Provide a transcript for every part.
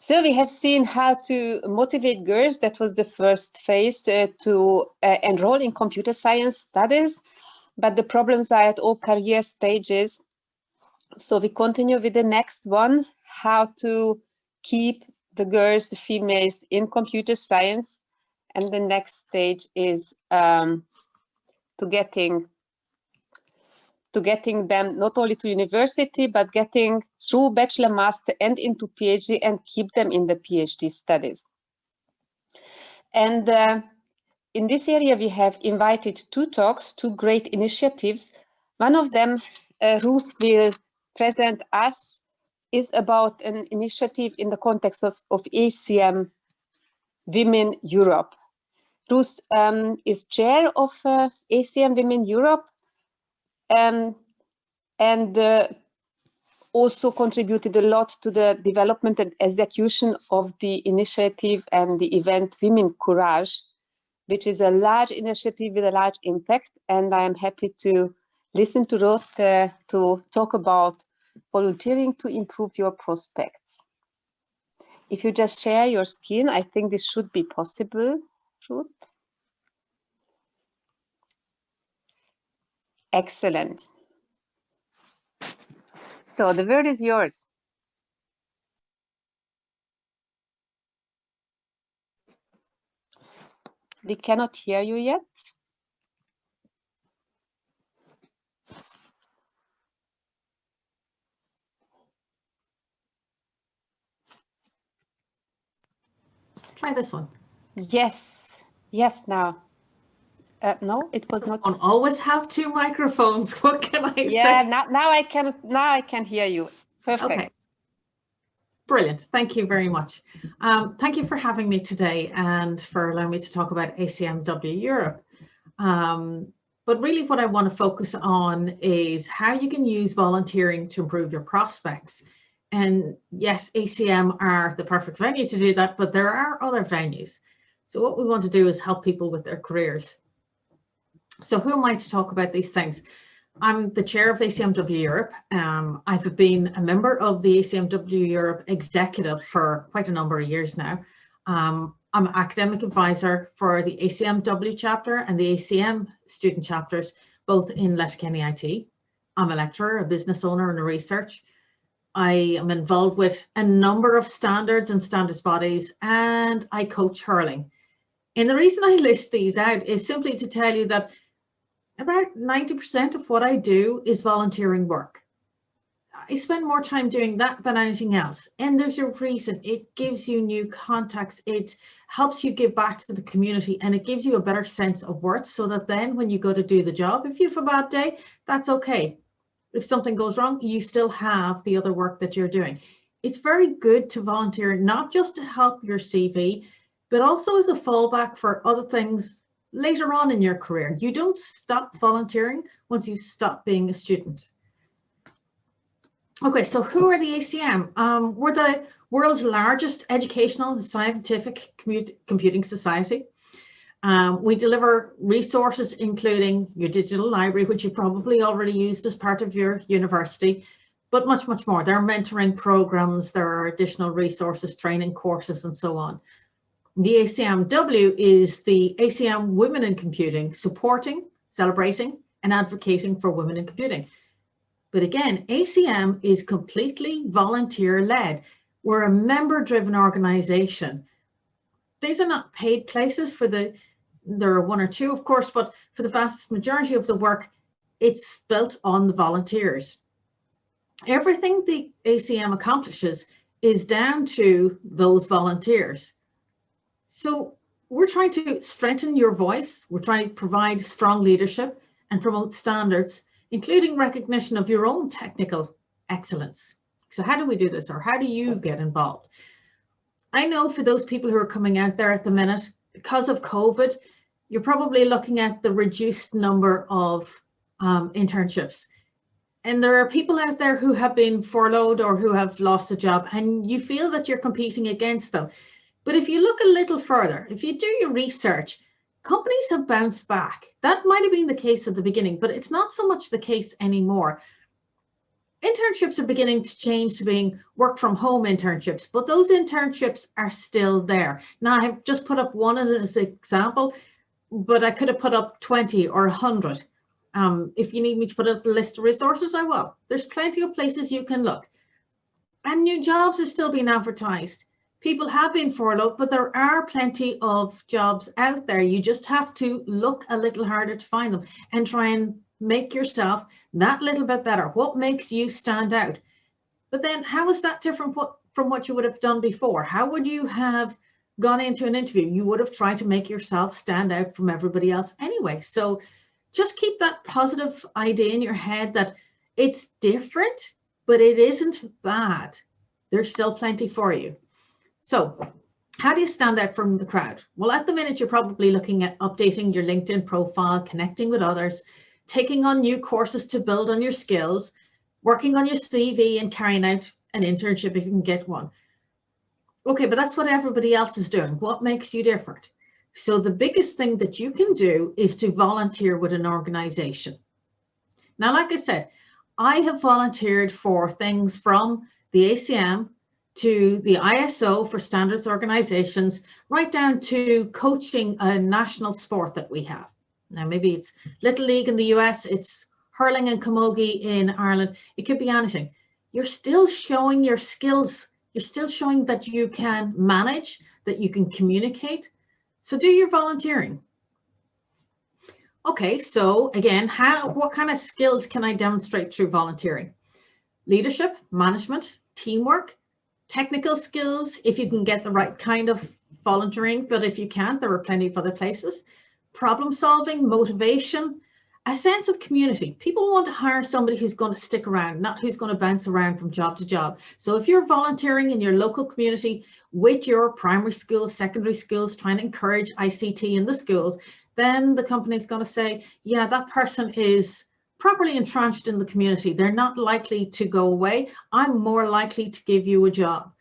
So we have seen how to motivate girls. That was the first phase to enroll in computer science studies, but the problems are at all career stages. So we continue with the next one, how to keep the girls, the females in computer science. And the next stage is to getting them not only to university, but getting through bachelor, master, and into PhD, and keep them in the PhD studies. And in this area, we have invited two talks, two great initiatives. One of them, Ruth will present us, is about an initiative in the context of ACM-Women Europe. Ruth is chair of ACM-Women Europe, and also contributed a lot to the development and execution of the initiative and the event Women Courage, which is a large initiative with a large impact. And I am happy to listen to Ruth to talk about volunteering to improve your prospects. If you just share your screen, I think this should be possible, Ruth. Excellent. So the word is yours. We cannot hear you yet. Try this one. Yes, yes, now. No, it was not. I always have two microphones. What can I say? Yeah, now I can hear you. Perfect. Okay. Brilliant. Thank you very much. Thank you for having me today and for allowing me to talk about ACM-W Europe. But really what I want to focus on is how you can use volunteering to improve your prospects. And yes, ACM are the perfect venue to do that, but there are other venues. So what we want to do is help people with their careers. So who am I to talk about these things? I'm the chair of ACM-W Europe. I've been a member of the ACM-W Europe executive for quite a number of years now. I'm an academic advisor for the ACM-W chapter and the ACM student chapters, both in Letterkenny IT. I'm a lecturer, a business owner, and a research. I am involved with a number of standards and standards bodies, and I coach hurling. And the reason I list these out is simply to tell you that about 90% of what I do is volunteering work. I spend more time doing that than anything else. And there's a reason. It gives you new contacts. It helps you give back to the community, and it gives you a better sense of worth so that then when you go to do the job, if you have a bad day, that's okay. If something goes wrong, you still have the other work that you're doing. It's very good to volunteer, not just to help your CV, but also as a fallback for other things later on in your career. You don't stop volunteering once you stop being a student. Okay, so who are the ACM? We're the world's largest educational and scientific computing society. We deliver resources including your digital library, which you probably already used as part of your university, but much, much more. There are mentoring programs, there are additional resources, training courses, and so on. The ACM-W is the ACM Women in Computing, supporting, celebrating, and advocating for women in computing. But again, ACM is completely volunteer-led. We're a member-driven organization. These are not paid places there are one or two, of course, but for the vast majority of the work, it's built on the volunteers. Everything the ACM accomplishes is down to those volunteers. So we're trying to strengthen your voice. We're trying to provide strong leadership and promote standards, including recognition of your own technical excellence. So how do we do this, or how do you get involved? I know for those people who are coming out there at the minute, because of COVID, you're probably looking at the reduced number of internships. And there are people out there who have been furloughed or who have lost a job, and you feel that you're competing against them. But if you look a little further, if you do your research, companies have bounced back. That might have been the case at the beginning, but it's not so much the case anymore. Internships are beginning to change to being work from home internships, but those internships are still there. Now, I have just put up one as an example, but I could have put up 20 or 100. If you need me to put up a list of resources, I will. There's plenty of places you can look. And new jobs are still being advertised. People have been furloughed, but there are plenty of jobs out there. You just have to look a little harder to find them and try and make yourself that little bit better. What makes you stand out? But then how is that different from what you would have done before? How would you have gone into an interview? You would have tried to make yourself stand out from everybody else anyway. So just keep that positive idea in your head that it's different, but it isn't bad. There's still plenty for you. So how do you stand out from the crowd? Well, at the minute, you're probably looking at updating your LinkedIn profile, connecting with others, taking on new courses to build on your skills, working on your CV and carrying out an internship if you can get one. Okay, but that's what everybody else is doing. What makes you different? So the biggest thing that you can do is to volunteer with an organization. Now, like I said, I have volunteered for things from the ACM to the ISO for standards organizations, right down to coaching a national sport that we have. Now, maybe it's Little League in the US, it's hurling and camogie in Ireland. It could be anything. You're still showing your skills. You're still showing that you can manage, that you can communicate. So do your volunteering. Okay, so again, what kind of skills can I demonstrate through volunteering? Leadership, management, teamwork, technical skills, if you can get the right kind of volunteering, but if you can't, there are plenty of other places. Problem solving, motivation, a sense of community. People want to hire somebody who's going to stick around, not who's going to bounce around from job to job. So if you're volunteering in your local community with your primary schools, secondary schools, trying to encourage ICT in the schools, then the company's going to say, yeah, that person is properly entrenched in the community. They're not likely to go away. I'm more likely to give you a job.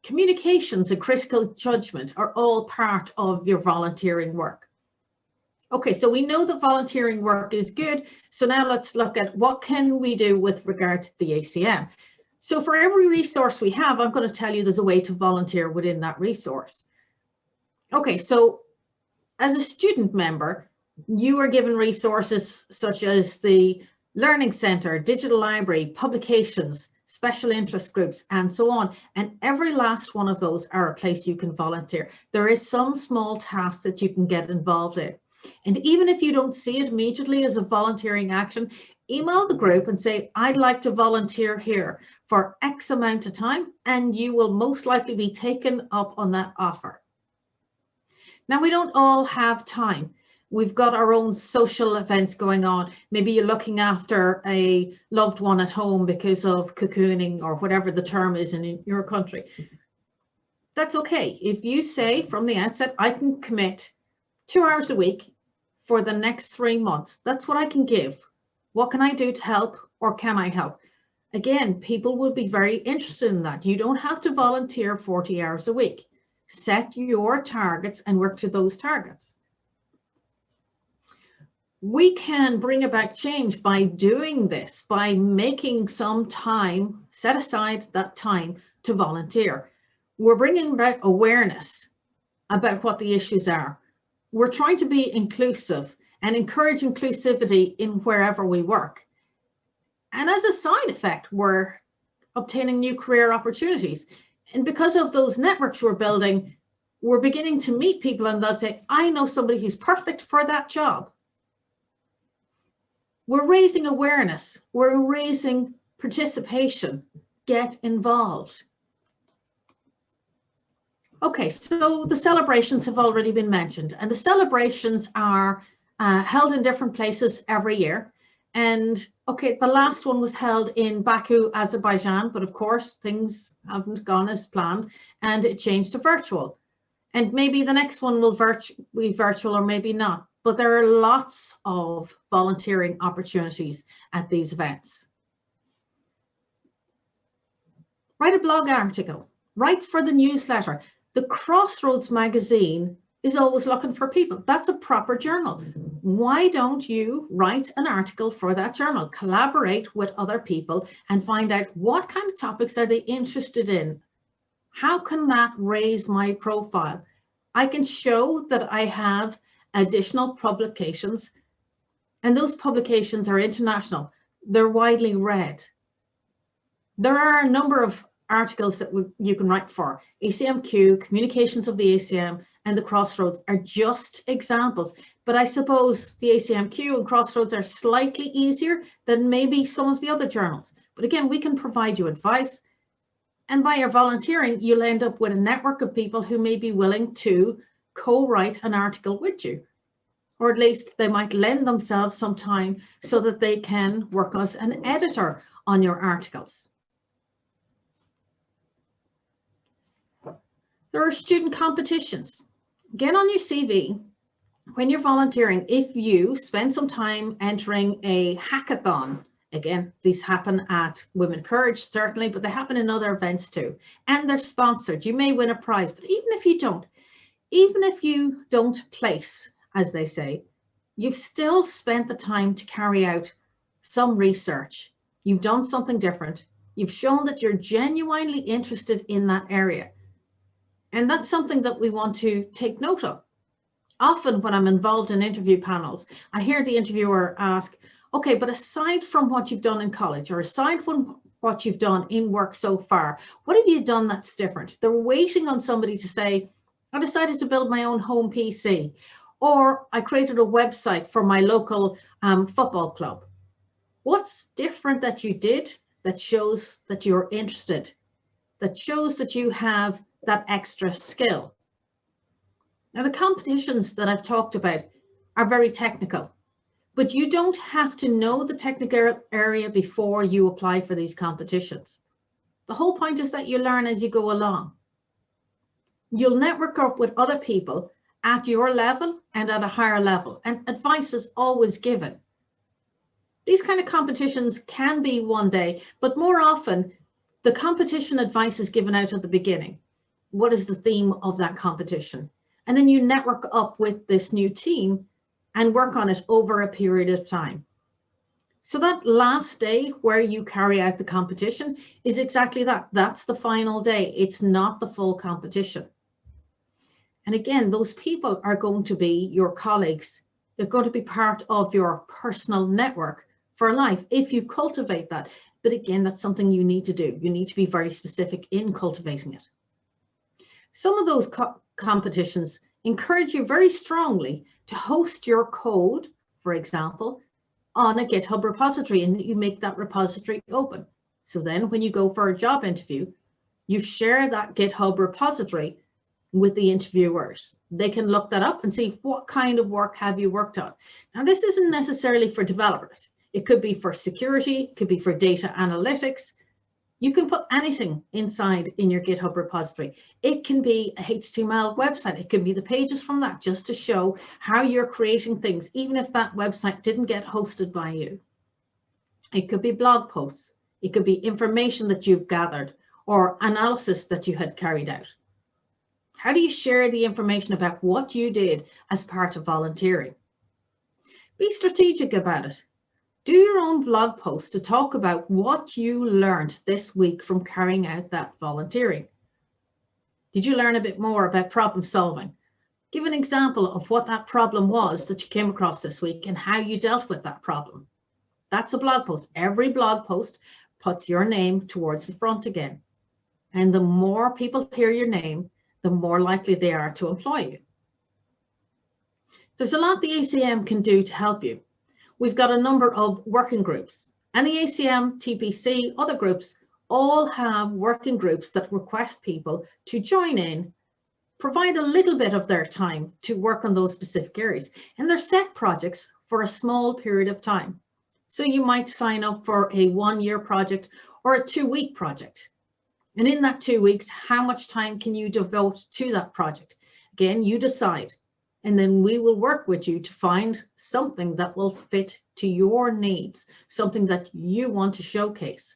Communications and critical judgment are all part of your volunteering work. Okay, so we know that volunteering work is good. So now let's look at what can we do with regard to the ACM. So for every resource we have, I'm going to tell you there's a way to volunteer within that resource. Okay, so as a student member, you are given resources such as the Learning Center, Digital Library, publications, special interest groups, and so on. And every last one of those are a place you can volunteer. There is some small task that you can get involved in. And even if you don't see it immediately as a volunteering action, email the group and say, I'd like to volunteer here for X amount of time, and you will most likely be taken up on that offer. Now, we don't all have time. We've got our own social events going on. Maybe you're looking after a loved one at home because of cocooning or whatever the term is in your country. That's okay. If you say from the outset, I can commit 2 hours a week for the next 3 months, that's what I can give. What can I do to help, or can I help? Again, people will be very interested in that. You don't have to volunteer 40 hours a week. Set your targets and work to those targets. We can bring about change by doing this, by making some time, set aside that time to volunteer. We're bringing about awareness about what the issues are. We're trying to be inclusive and encourage inclusivity in wherever we work. And as a side effect, we're obtaining new career opportunities. And because of those networks we're building, we're beginning to meet people and they'll say, I know somebody who's perfect for that job. We're raising awareness. We're raising participation. Get involved. Okay, so the celebrations have already been mentioned, and the celebrations are held in different places every year. And okay, the last one was held in Baku, Azerbaijan, but of course things haven't gone as planned and it changed to virtual. And maybe the next one will be virtual or maybe not, but there are lots of volunteering opportunities at these events. Write a blog article, write for the newsletter. The Crossroads magazine is always looking for people. That's a proper journal. Why don't you write an article for that journal? Collaborate with other people and find out what kind of topics are they interested in. How can that raise my profile? I can show that I have additional publications, and those publications are international. They're widely read. There are a number of articles that you can write for. ACMQ, Communications of the ACM, and the Crossroads are just examples. But I suppose the ACMQ and Crossroads are slightly easier than maybe some of the other journals. But again, we can provide you advice. And by your volunteering, you'll end up with a network of people who may be willing to co-write an article with you. Or at least they might lend themselves some time so that they can work as an editor on your articles. There are student competitions. Again, on your CV, when you're volunteering, if you spend some time entering a hackathon, again, these happen at Women Courage, certainly, but they happen in other events too, and they're sponsored. You may win a prize, but even if you don't place, as they say, you've still spent the time to carry out some research. You've done something different. You've shown that you're genuinely interested in that area. And that's something that we want to take note of. Often when I'm involved in interview panels, I hear the interviewer ask, okay, but aside from what you've done in college, or aside from what you've done in work so far, what have you done that's different? They're waiting on somebody to say, I decided to build my own home PC, or I created a website for my local football club. What's different that you did that shows that you're interested, that shows that you have that extra skill? Now, the competitions that I've talked about are very technical, but you don't have to know the technical area before you apply for these competitions. The whole point is that you learn as you go along. You'll network up with other people at your level and at a higher level, and advice is always given. These kind of competitions can be one day, but more often the competition advice is given out at the beginning. What is the theme of that competition? And then you network up with this new team and work on it over a period of time. So that last day where you carry out the competition is exactly that. That's the final day. It's not the full competition. And again, those people are going to be your colleagues. They're going to be part of your personal network for life if you cultivate that. But again, that's something you need to do. You need to be very specific in cultivating it. Some of those competitions encourage you very strongly to host your code, for example, on a GitHub repository, and you make that repository open. So then when you go for a job interview, you share that GitHub repository with the interviewers. They can look that up and see what kind of work have you worked on. Now, this isn't necessarily for developers. It could be for security, it could be for data analytics. You can put anything inside in your GitHub repository. It can be a HTML website. It can be the pages from that, just to show how you're creating things, even if that website didn't get hosted by you. It could be blog posts. It could be information that you've gathered or analysis that you had carried out. How do you share the information about what you did as part of volunteering? Be strategic about it. Do your own blog post to talk about what you learned this week from carrying out that volunteering. Did you learn a bit more about problem solving? Give an example of what that problem was that you came across this week and how you dealt with that problem. That's a blog post. Every blog post puts your name towards the front again. And the more people hear your name, the more likely they are to employ you. There's a lot the ACM can do to help you. We've got a number of working groups, and the ACM, TPC, other groups all have working groups that request people to join in, provide a little bit of their time to work on those specific areas. And they're set projects for a small period of time. So you might sign up for a 1-year project or a 2-week project. And in that 2 weeks, how much time can you devote to that project? Again, you decide. And then we will work with you to find something that will fit to your needs, something that you want to showcase.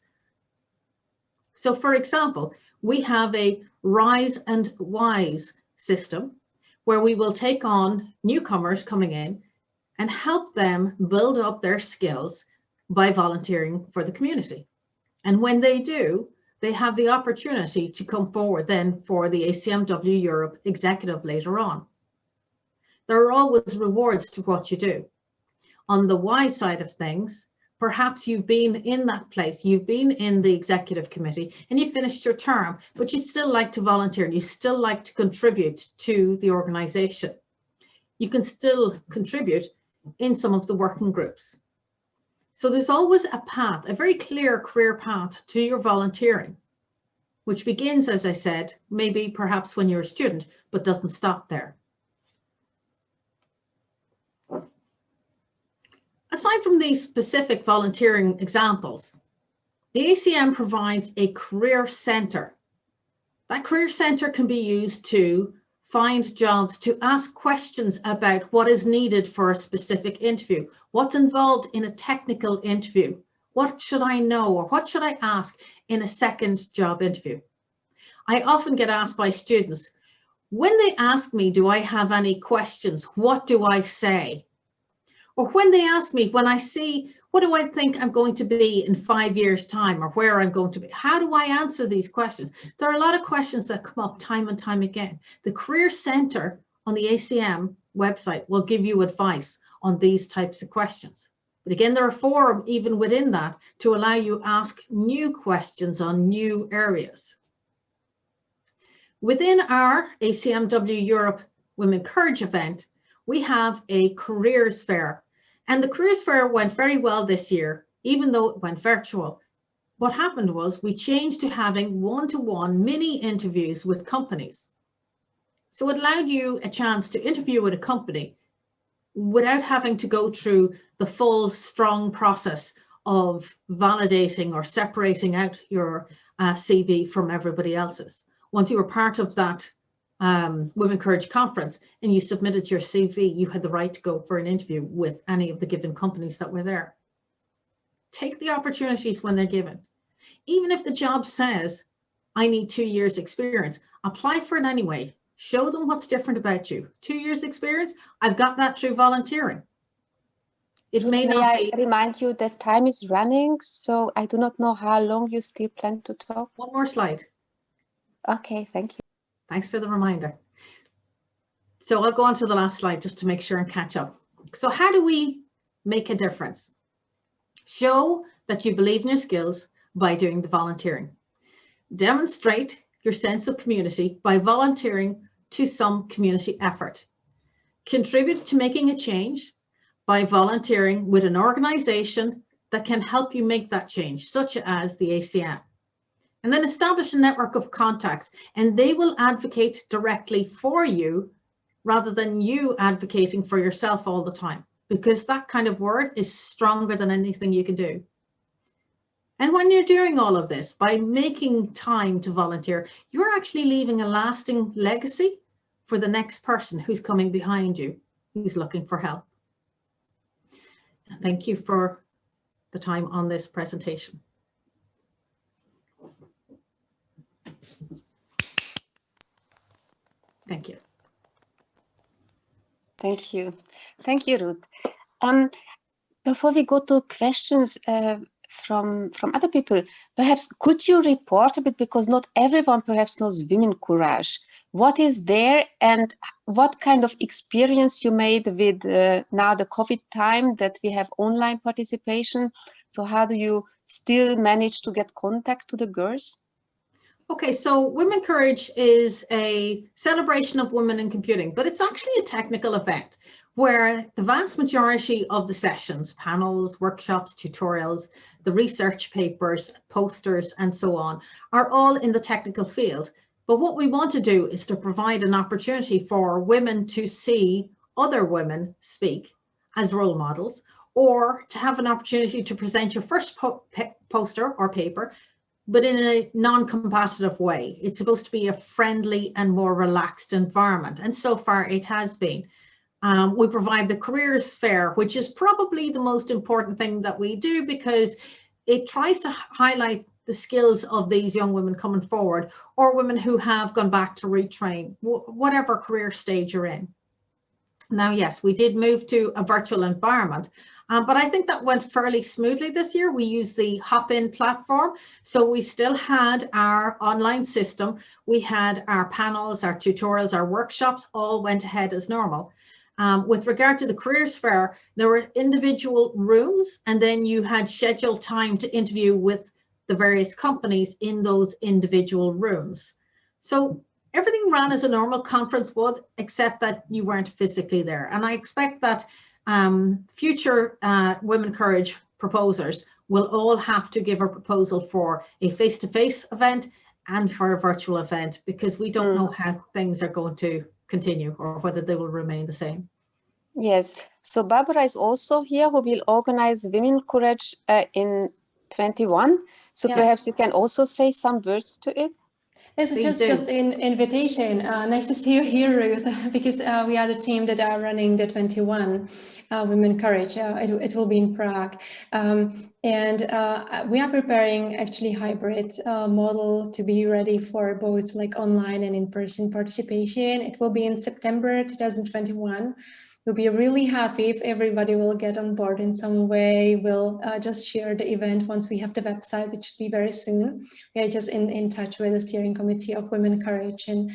So for example, we have a Rise and Wise system where we will take on newcomers coming in and help them build up their skills by volunteering for the community. And when they do, they have the opportunity to come forward then for the ACM-W Europe executive later on. There are always rewards to what you do. On the why side of things, perhaps you've been in that place, you've been in the executive committee and you finished your term, but you still like to volunteer and you still like to contribute to the organization. You can still contribute in some of the working groups. So there's always a path, a very clear career path to your volunteering, which begins, as I said, maybe perhaps when you're a student, but doesn't stop there. Aside from these specific volunteering examples, the ACM provides a career center. That career center can be used to find jobs, to ask questions about what is needed for a specific interview, what's involved in a technical interview, what should I know or what should I ask in a second job interview. I often get asked by students, when they ask me, do I have any questions, what do I say? Or when they ask me, when I see, what do I think I'm going to be in 5 years' time or where I'm going to be? How do I answer these questions? There are a lot of questions that come up time and time again. The Career Center on the ACM website will give you advice on these types of questions. But again, there are forums even within that to allow you to ask new questions on new areas. Within our ACM-W Europe Women Courage event, we have a careers fair. And the careers fair went very well this year, even though it went virtual. What happened was we changed to having one-to-one mini interviews with companies. So it allowed you a chance to interview with a company without having to go through the full strong process of validating or separating out your CV from everybody else's. Once you were part of that Women Courage conference and you submitted your CV, you had the right to go for an interview with any of the given companies that were there. Take the opportunities when they're given. Even if the job says, I need 2 years experience, apply for it anyway. Show them what's different about you. 2 years experience, I've got that through volunteering. It may not I remind you that time is running, so I do not know how long you still plan to talk. One more slide. Okay, thank you. Thanks for the reminder. So I'll go on to the last slide just to make sure and catch up. So how do we make a difference? Show that you believe in your skills by doing the volunteering. Demonstrate your sense of community by volunteering to some community effort. Contribute to making a change by volunteering with an organization that can help you make that change, such as the ACM. And then establish a network of contacts, and they will advocate directly for you rather than you advocating for yourself all the time, because that kind of word is stronger than anything you can do. And when you're doing all of this, by making time to volunteer, you're actually leaving a lasting legacy for the next person who's coming behind you, who's looking for help. And thank you for the time on this presentation. Thank you. Thank you. Thank you, Ruth. Before we go to questions from other people, perhaps could you report a bit, because not everyone perhaps knows Women Courage. What is there and what kind of experience you made with now the COVID time that we have online participation? So how do you still manage to get contact to the girls? Okay, so Women Courage is a celebration of women in computing, but it's actually a technical event where the vast majority of the sessions, panels, workshops, tutorials, the research papers, posters, and so on, are all in the technical field. But what we want to do is to provide an opportunity for women to see other women speak as role models, or to have an opportunity to present your first poster or paper, but in a non-competitive way. It's supposed to be a friendly and more relaxed environment, and so far it has been. We provide the careers fair, which is probably the most important thing that we do, because it tries to highlight the skills of these young women coming forward, or women who have gone back to retrain, whatever career stage you're in. Now, yes, we did move to a virtual environment, but I think that went fairly smoothly this year. We used the Hop-In platform, so we still had our online system. We had our panels, our tutorials, our workshops, all went ahead as normal. With regard to the careers fair, there were individual rooms, and then you had scheduled time to interview with the various companies in those individual rooms. So everything ran as a normal conference would, except that you weren't physically there. And I expect that future Women Courage proposers will all have to give a proposal for a face-to-face event and for a virtual event, because we don't know how things are going to continue or whether they will remain the same. Yes, so Barbara is also here, who will organize Women Courage in 21. So perhaps you can also say some words to it. This is just an invitation. Nice to see you here, Ruth, because we are the team that are running the 21 Women Courage. It will be in Prague. And we are preparing actually hybrid model to be ready for both like online and in-person participation. It will be in September 2021. We'll be really happy if everybody will get on board in some way. We'll just share the event once we have the website, which should be very soon. We are just in touch with the steering committee of Women Courage and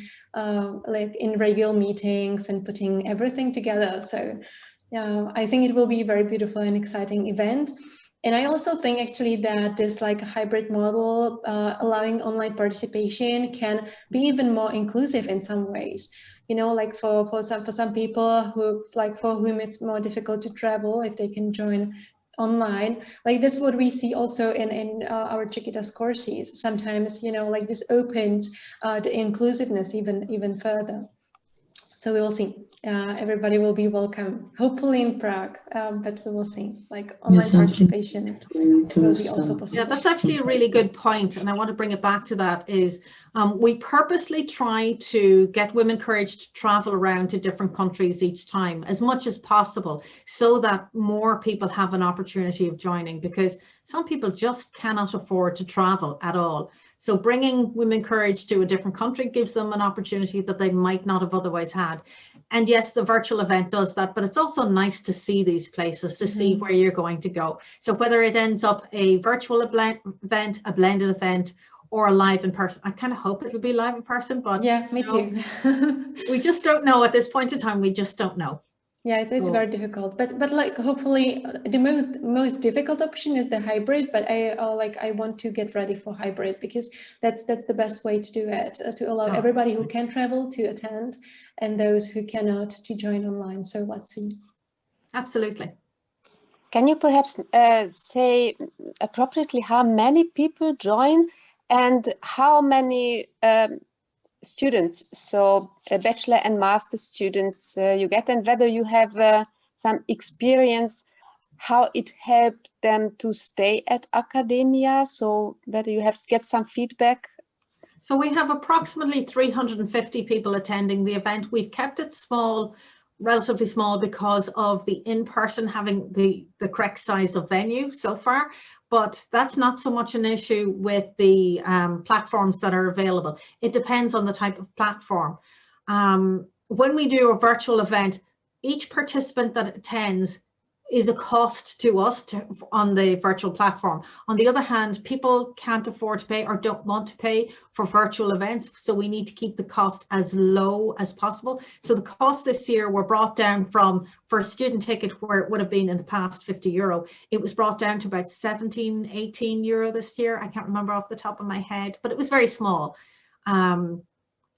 like in regular meetings and putting everything together. So I think it will be a very beautiful and exciting event. And I also think actually that this like a hybrid model allowing online participation can be even more inclusive in some ways. You know, like for some people who like for whom it's more difficult to travel, if they can join online, like that's what we see also in our Chiquitas courses. Sometimes, you know, like this opens the inclusiveness even further. So we will see. Everybody will be welcome, hopefully in Prague, but we will see. Like online participation will be also possible. Yeah, that's actually a really good point, and I want to bring it back to that. Is we purposely try to get Women Courage to travel around to different countries each time as much as possible, so that more people have an opportunity of joining, because some people just cannot afford to travel at all. So bringing Women Courage to a different country gives them an opportunity that they might not have otherwise had. And yes, the virtual event does that, but it's also nice to see these places, to see where you're going to go. So whether it ends up a virtual event, a blended event, or a live in person, I kind of hope it'll be live in person, but yeah, me too. We just don't know at this point in time. We just don't know. Yeah, it's very difficult, but like hopefully the most difficult option is the hybrid. But I want to get ready for hybrid, because that's the best way to do it, to allow everybody who can travel to attend and those who cannot to join online. So let's see. Absolutely. Can you perhaps say appropriately how many people join and how many students, so a bachelor and master students you get, and whether you have some experience how it helped them to stay at academia, so whether you get some feedback? So we have approximately 350 people attending the event. We've kept it small, relatively small, because of the in-person having the correct size of venue so far. But that's not so much an issue with the platforms that are available. It depends on the type of platform. When we do a virtual event, each participant that attends is a cost to us on the virtual platform. On the other hand, people can't afford to pay or don't want to pay for virtual events, so we need to keep the cost as low as possible. So the cost this year were brought down from, for a student ticket where it would have been in the past €50, it was brought down to about 17, 18 euro this year. I can't remember off the top of my head, but it was very small.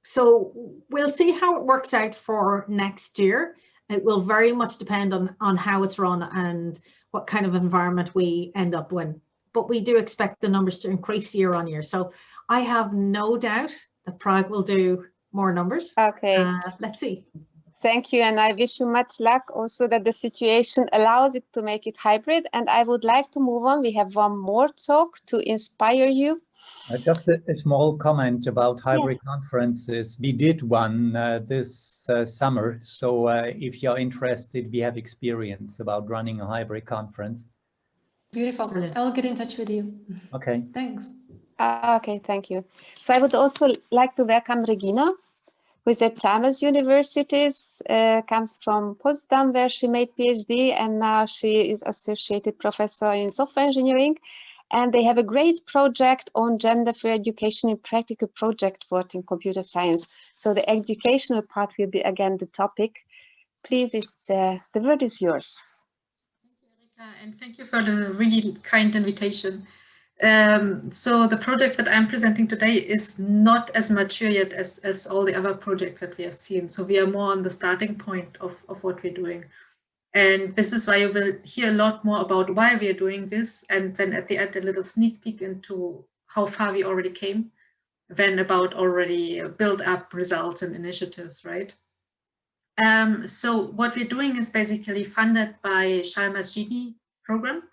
So we'll see how it works out for next year. It will very much depend on how it's run and what kind of environment we end up in. But we do expect the numbers to increase year on year. So I have no doubt that Prague will do more numbers. Okay. Let's see. Thank you, and I wish you much luck also that the situation allows it to make it hybrid. And I would like to move on. We have one more talk to inspire you. Just a small comment about hybrid conferences. We did one this summer, so if you're interested, we have experience about running a hybrid conference. Beautiful. I'll get in touch with you. Okay. Thanks. Okay, thank you. So I would also like to welcome Regina, who is at Chalmers Universities, comes from Potsdam, where she made PhD, and now she is associated professor in software engineering. And they have a great project on gender for education in practical project work in computer science. So the educational part will be again the topic. Please, the word is yours. Thank you, Erika, and thank you for the really kind invitation. So the project that I'm presenting today is not as mature yet as all the other projects that we have seen. So we are more on the starting point of what we're doing. And this is why you will hear a lot more about why we are doing this, and then at the end a little sneak peek into how far we already came, then about already built up results and initiatives, right? So what we're doing is basically funded by Chalmers Genie program.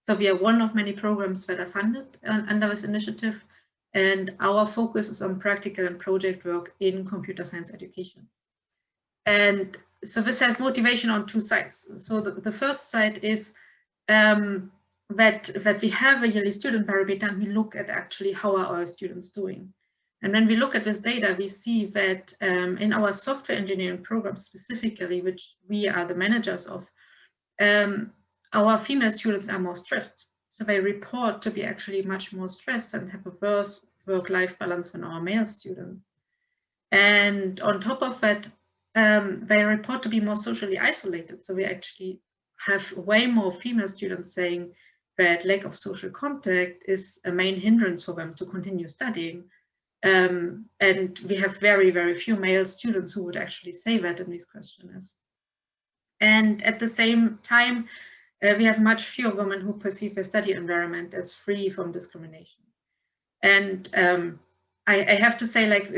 So we are one of many programs that are funded under this initiative, and our focus is on practical and project work in computer science education. And so this has motivation on two sides. So the first side is that we have a yearly student barometer, and we look at actually how are our students doing. And when we look at this data, we see that in our software engineering program specifically, which we are the managers of, our female students are more stressed. So they report to be actually much more stressed and have a worse work-life balance than our male students. And on top of that, they report to be more socially isolated. So we actually have way more female students saying that lack of social contact is a main hindrance for them to continue studying. And we have very, very few male students who would actually say that in these questionnaires. And at the same time, we have much fewer women who perceive their study environment as free from discrimination. And I have to say, like,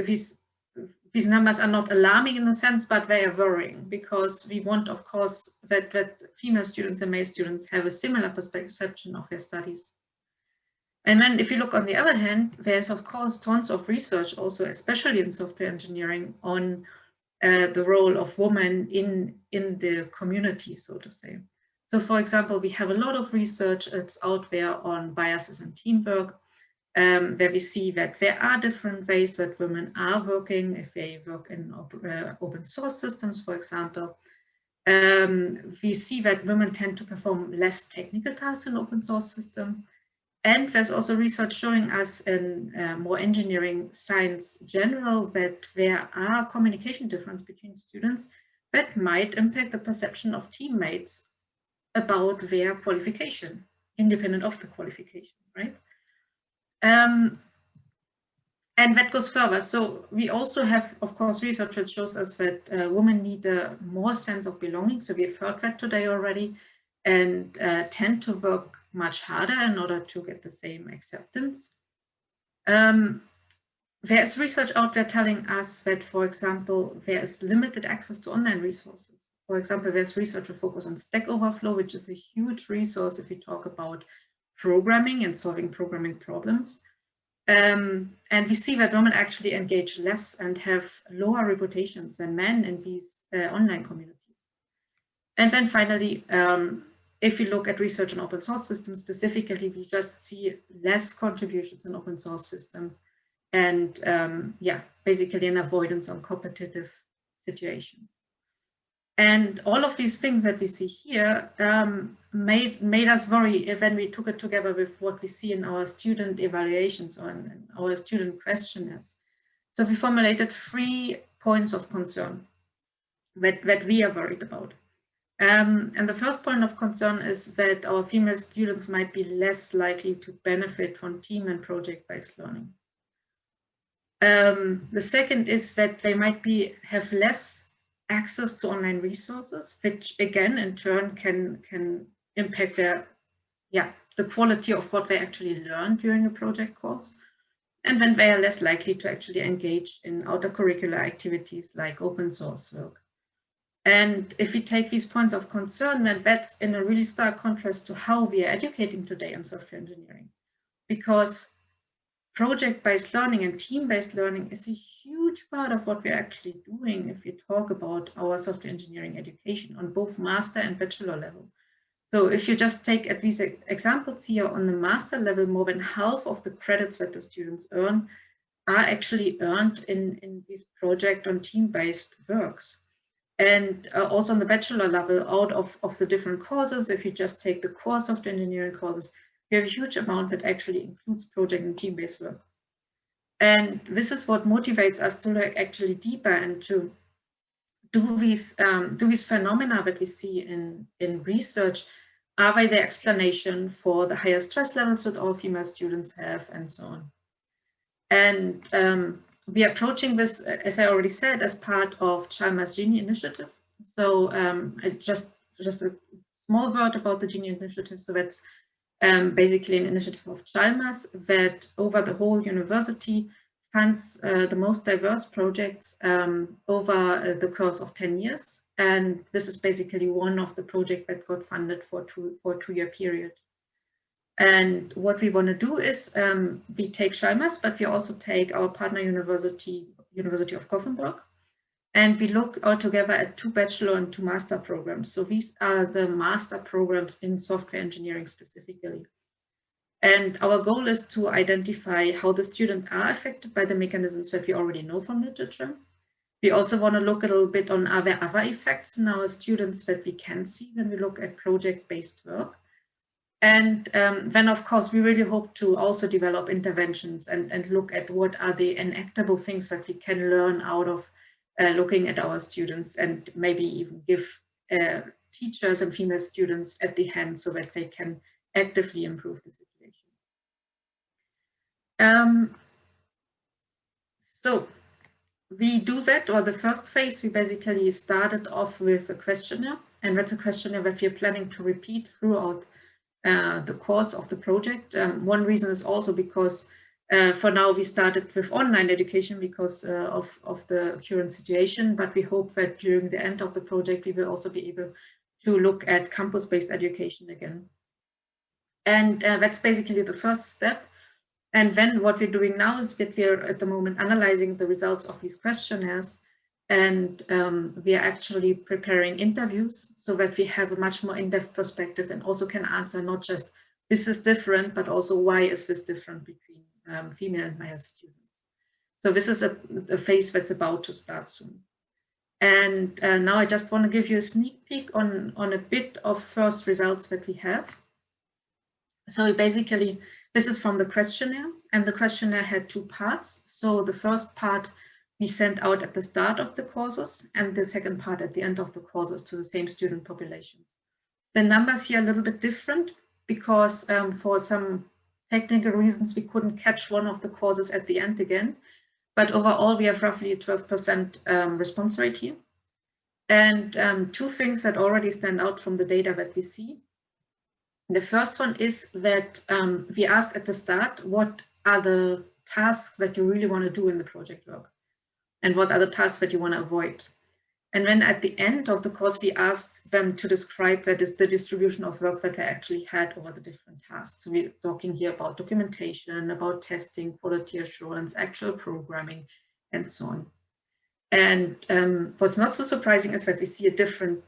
these numbers are not alarming in a sense, but they are worrying, because we want, of course, that female students and male students have a similar perception of their studies. And then if you look on the other hand, there's of course tons of research also, especially in software engineering, on the role of women in the community, so to say. So for example, we have a lot of research that's out there on biases and teamwork, where we see that there are different ways that women are working if they work in open source systems, for example. We see that women tend to perform less technical tasks in open source systems. And there's also research showing us in more engineering science general that there are communication differences between students that might impact the perception of teammates about their qualification, independent of the qualification, right? And that goes further. So we also have, of course, research that shows us that women need a more sense of belonging. So we've heard that today already, and tend to work much harder in order to get the same acceptance. There's research out there telling us that, for example, there is limited access to online resources. For example, there's research to focus on Stack Overflow, which is a huge resource if we talk about programming and solving programming problems. And we see that women actually engage less and have lower reputations than men in these online communities. And then finally, if we look at research on open source systems specifically, we just see less contributions in open source systems, and yeah, basically an avoidance on competitive situations. And all of these things that we see here made us worry when we took it together with what we see in our student evaluations or in our student questionnaires. So we formulated 3 points of concern that we are worried about. And the first point of concern is that our female students might be less likely to benefit from team and project-based learning. The second is that they might have less access to online resources, which again, in turn, can impact the quality of what they actually learn during a project course. And then they are less likely to actually engage in outer curricular activities like open source work. And if we take these points of concern, then that's in a really stark contrast to how we are educating today in software engineering. Because project-based learning and team-based learning is a huge part of what we're actually doing if we talk about our software engineering education on both master and bachelor level. So if you just take at least examples here on the master level, more than half of the credits that the students earn are actually earned in this project on team-based works. And also on the bachelor level, out of the different courses, if you just take the core software engineering courses, we have a huge amount that actually includes project and team-based work. And this is what motivates us to look actually deeper and to do these phenomena that we see in research. Are they the explanation for the higher stress levels that all female students have, and so on? And we are approaching this, as I already said, as part of Chalmers Genie initiative. So just a small word about the Genie initiative. So that's basically an initiative of Chalmers that over the whole university funds the most diverse projects over the course of 10 years. And this is basically one of the projects that got funded for a two-year period. And what we want to do is we take Chalmers, but we also take our partner university, University of Gothenburg, and we look altogether at 2 bachelor and 2 master programs. So these are the master programs in software engineering specifically. And our goal is to identify how the students are affected by the mechanisms that we already know from literature. We also want to look a little bit on are there other effects in our students that we can see when we look at project-based work. And then, of course, we really hope to also develop interventions and look at what are the enactable things that we can learn out of looking at our students, and maybe even give teachers and female students at the hand so that they can actively improve the situation. So we do that, or the first phase, we basically started off with a questionnaire, and that's a questionnaire that we are planning to repeat throughout the course of the project. One reason is also because for now we started with online education because of the current situation, but we hope that during the end of the project we will also be able to look at campus-based education again. And that's basically the first step. And then what we're doing now is that we're at the moment analyzing the results of these questionnaires, and we are actually preparing interviews so that we have a much more in-depth perspective and also can answer not just this is different, but also why is this different between female and male students. So this is a phase that's about to start soon. And now I just want to give you a sneak peek on a bit of first results that we have. So basically, this is from the questionnaire, and the questionnaire had 2 parts. So the first part we sent out at the start of the courses, and the second part at the end of the courses to the same student populations. The numbers here are a little bit different because for some technical reasons we couldn't catch one of the courses at the end again. But overall we have roughly a 12% response rate here. And 2 things that already stand out from the data that we see. The first one is that we asked at the start, what are the tasks that you really want to do in the project work? And what are the tasks that you want to avoid? And then at the end of the course, we asked them to describe that is the distribution of work that they actually had over the different tasks. So we're talking here about documentation, about testing, quality assurance, actual programming, and so on. And what's not so surprising is that we see a different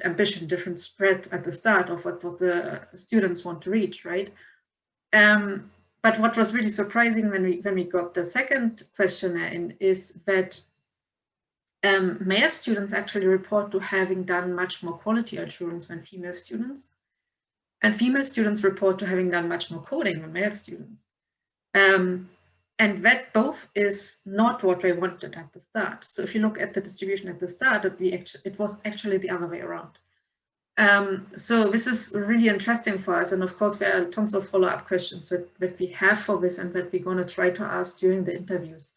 ambition, different spread at the start of what the students want to reach, right? But what was really surprising when we got the second questionnaire in is that male students actually report to having done much more quality assurance than female students. And female students report to having done much more coding than male students. And that both is not what we wanted at the start. So if you look at the distribution at the start, it was actually the other way around. So this is really interesting for us. And of course, there are tons of follow-up questions that we have for this and that we're going to try to ask during the interviews.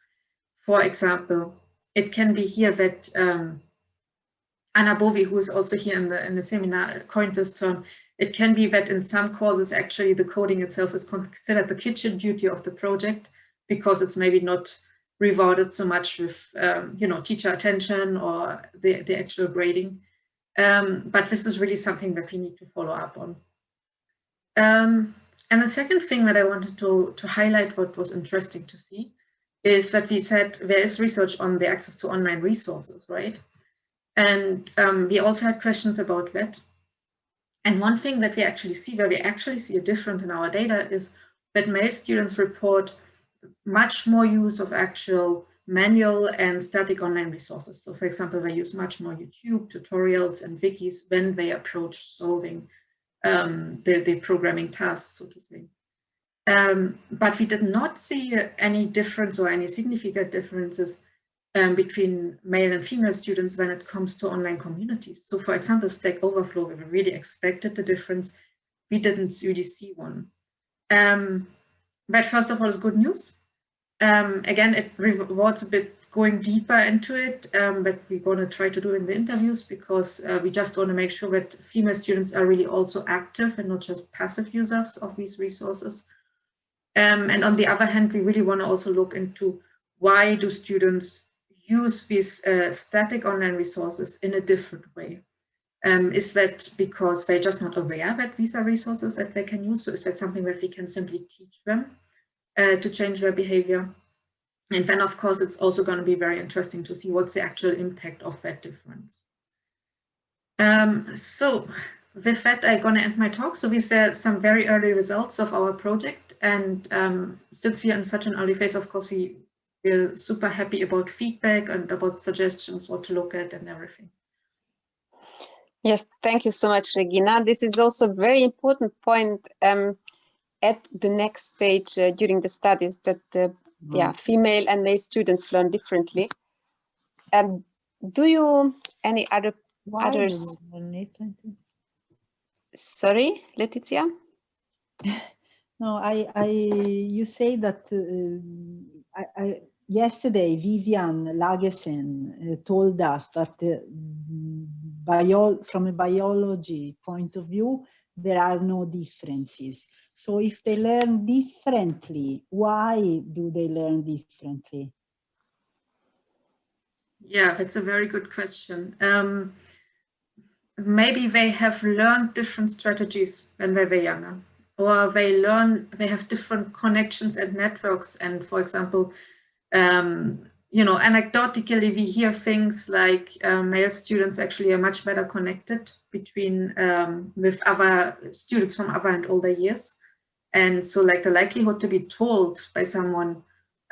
For example, it can be here that Anna Bovi, who is also here in the seminar, coined this term. It can be that in some courses, actually, the coding itself is considered the kitchen duty of the project, because it's maybe not rewarded so much with teacher attention or the actual grading. But this is really something that we need to follow up on. And the second thing that I wanted to highlight, what was interesting to see, is that we said there is research on the access to online resources, right? And we also had questions about that. And one thing that we actually see, where we actually see a difference in our data, is that male students report much more use of actual manual and static online resources. So for example, they use much more YouTube tutorials and wikis when they approach solving the programming tasks, so to say. But we did not see any difference or any significant differences between male and female students when it comes to online communities. So for example, Stack Overflow, we really expected the difference. We didn't really see one. But first of all, it's good news. Again, it rewards a bit going deeper into it, but we're going to try to do in the interviews, because we just want to make sure that female students are really also active and not just passive users of these resources. And on the other hand, we really want to also look into why do students use these static online resources in a different way. Is that because they're just not aware that these are resources that they can use? So is that something that we can simply teach them to change their behavior? And then, of course, it's also going to be very interesting to see what's the actual impact of that difference. So with that, I'm going to end my talk. So these were some very early results of our project. And since we are in such an early phase, of course, we're super happy about feedback and about suggestions, what to look at and everything. Yes, thank you so much, Regina. This is also a very important point at the next stage during the studies, that female and male students learn differently. And do you any others? Sorry, Letizia? No, you say that yesterday Vivian Lagesen told us that from a biology point of view, there are no differences. So if they learn differently, why do they learn differently? Yeah, that's a very good question. Maybe they have learned different strategies when they were younger, or they have different connections and networks. And for example, you know, anecdotally, we hear things like male students actually are much better connected with other students from other and older years. And so like the likelihood to be told by someone,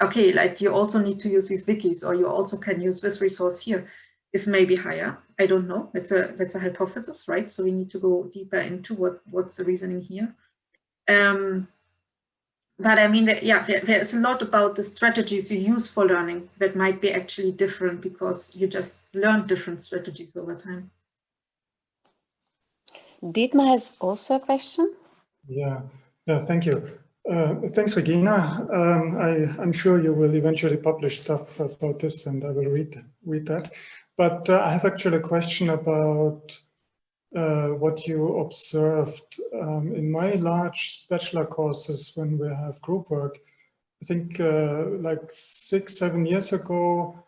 okay, like you also need to use these wikis, or you also can use this resource here, is maybe higher. I don't know. That's a hypothesis, right? So we need to go deeper into what's the reasoning here. But I mean, there's a lot about the strategies you use for learning that might be actually different, because you just learn different strategies over time. Dietmar has also a question. Yeah, thank you. Thanks, Regina. I'm sure you will eventually publish stuff about this, and I will read that. But I have actually a question about what you observed in my large bachelor courses when we have group work. I think like 6-7 years ago,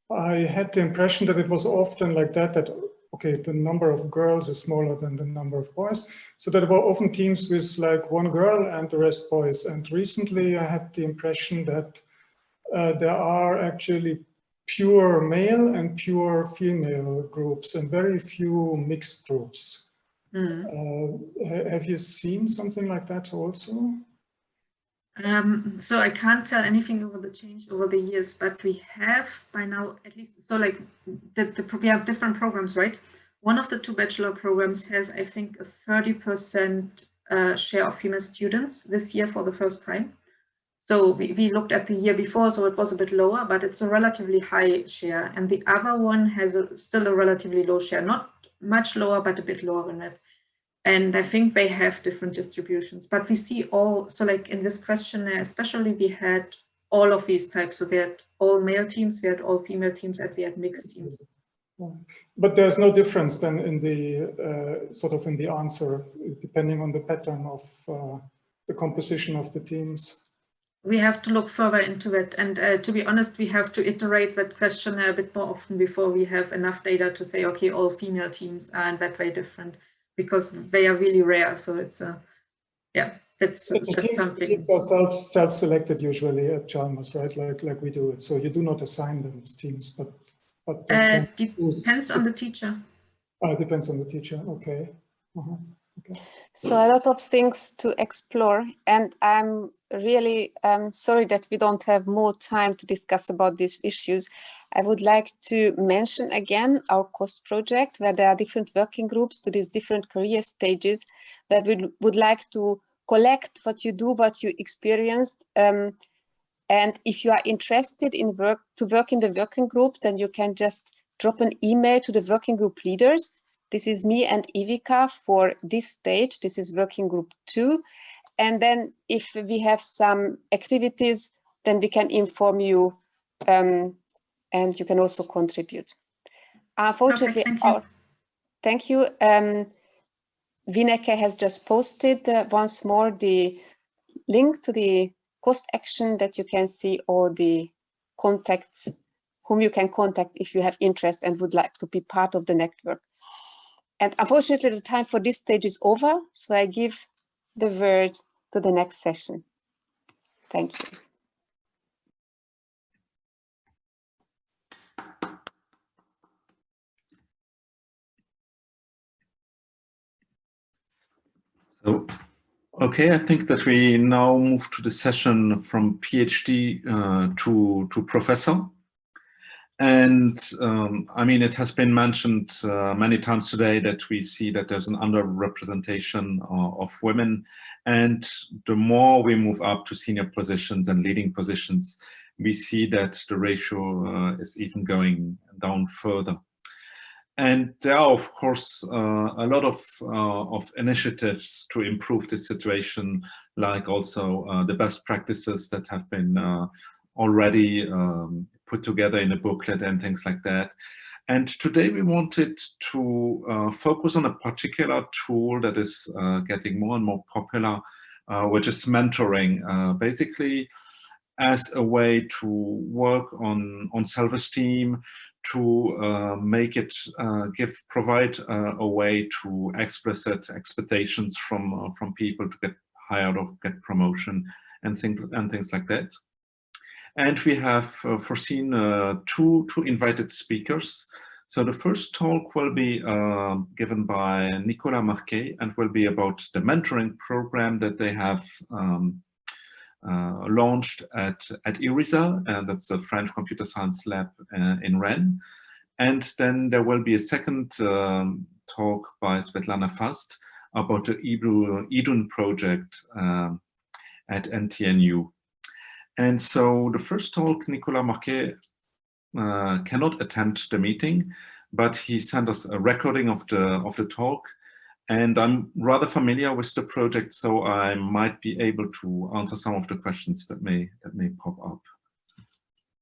I had the impression that it was often like that okay, the number of girls is smaller than the number of boys. So there were often teams with like one girl and the rest boys. And recently I had the impression that there are actually pure male and pure female groups and very few mixed groups. Have you seen something like that also? So I can't tell anything over the change over the years, but we have by now at least, so like we have different programs, right? One of the two bachelor programs has, I think, a 30% share of female students this year for the first time. So we looked at the year before, so it was a bit lower, but it's a relatively high share. And the other one has still a relatively low share, not much lower, but a bit lower than that. And I think they have different distributions, but we see all, so like in this questionnaire, especially we had all of these types. So we had all male teams, we had all female teams, and we had mixed teams. But there's no difference then in the sort of in the answer, depending on the pattern of the composition of the teams. We have to look further into it. And to be honest, we have to iterate that questionnaire a bit more often before we have enough data to say, okay, all female teams are in that way different, because they are really rare. So it's it's just something. Teams are self-selected usually at Chalmers, right? Like we do it. So you do not assign them to teams, but depends on the teacher. Depends on the teacher. Okay. Okay. So a lot of things to explore, and I'm really sorry that we don't have more time to discuss about these issues. I would like to mention again our COST project, where there are different working groups to these different career stages, where we would like to collect what you do, what you experienced. And if you are interested in work in the working group, then you can just drop an email to the working group leaders. This is me and Ivica for this stage. This is working group 2. And then if we have some activities, then we can inform you and you can also contribute. Unfortunately, thank you. Vineke has just posted once more the link to the COST action that you can see all the contacts whom you can contact if you have interest and would like to be part of the network. And unfortunately, the time for this stage is over, so I give the word to the next session. Thank you. So, okay, I think that we now move to the session from PhD to professor. And I mean, it has been mentioned many times today that we see that there's an underrepresentation of women. And the more we move up to senior positions and leading positions, we see that the ratio is even going down further. And there are, of course, a lot of initiatives to improve this situation, like also the best practices that have been already put together in a booklet and things like that. And today we wanted to focus on a particular tool that is getting more and more popular, which is mentoring, basically as a way to work on self-esteem, to make it provide a way to explicit expectations from people to get hired or get promotion and things like that. And we have foreseen two invited speakers. So the first talk will be given by Nicolas Markey and will be about the mentoring program that they have launched at Irisa, and that's a French computer science lab in Rennes. And then there will be a second talk by Swetlana about the IDUN project at NTNU. And so the first talk, Nicolas Markey cannot attend the meeting, but he sent us a recording of the talk. And I'm rather familiar with the project, so I might be able to answer some of the questions that may pop up.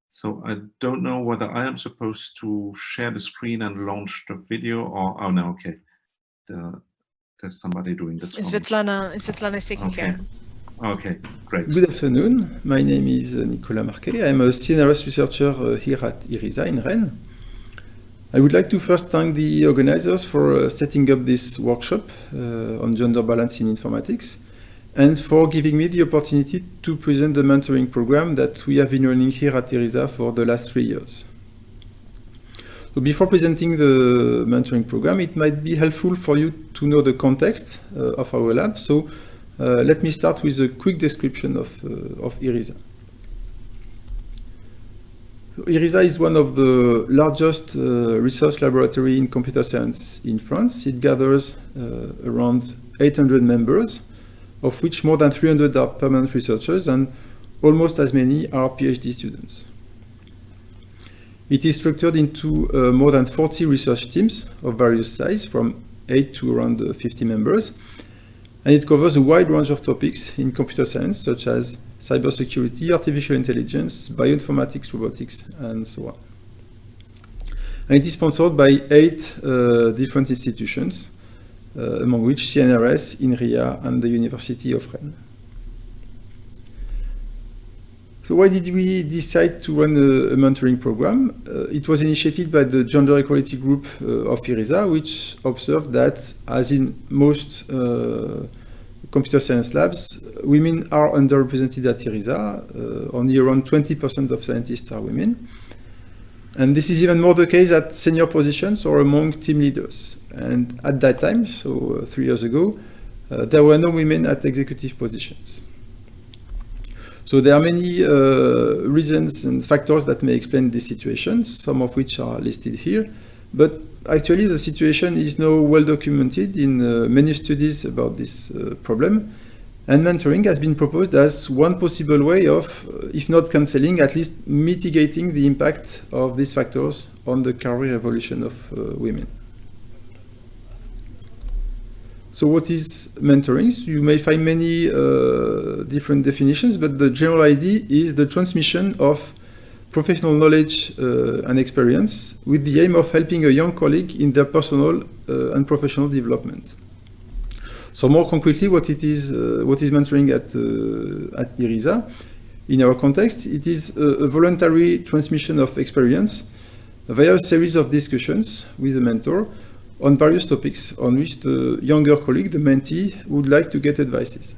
So I don't know whether I am supposed to share the screen and launch the video, or oh no, okay, there's somebody doing this. Swetlana is taking care. Okay, great. Good afternoon. My name is Nicolas Markey. I'm a CNRS researcher here at Irisa in Rennes. I would like to first thank the organizers for setting up this workshop on gender balance in informatics and for giving me the opportunity to present the mentoring program that we have been running here at Irisa for the last 3 years. So before presenting the mentoring program, it might be helpful for you to know the context of our lab. So let me start with a quick description of Irisa. Irisa is one of the largest research laboratories in computer science in France. It gathers around 800 members, of which more than 300 are permanent researchers and almost as many are PhD students. It is structured into more than 40 research teams of various sizes, from 8 to around 50 members. And it covers a wide range of topics in computer science, such as cybersecurity, artificial intelligence, bioinformatics, robotics, and so on. And it is sponsored by 8 different institutions, among which CNRS, INRIA, and the University of Rennes. So why did we decide to run a mentoring program? It was initiated by the Gender Equality Group of Irisa, which observed that, as in most computer science labs, women are underrepresented at Irisa. Only around 20% of scientists are women. And this is even more the case at senior positions or among team leaders. And at that time, so 3 years ago, there were no women at executive positions. So there are many reasons and factors that may explain this situation, some of which are listed here. But actually, the situation is now well documented in many studies about this problem. And mentoring has been proposed as one possible way of, if not cancelling, at least mitigating the impact of these factors on the career evolution of women. So what is mentoring? So you may find many different definitions, but the general idea is the transmission of professional knowledge and experience with the aim of helping a young colleague in their personal and professional development. So more concretely, what is mentoring at Irisa? In our context, it is a voluntary transmission of experience via a series of discussions with the mentor on various topics on which the younger colleague, the mentee, would like to get advices.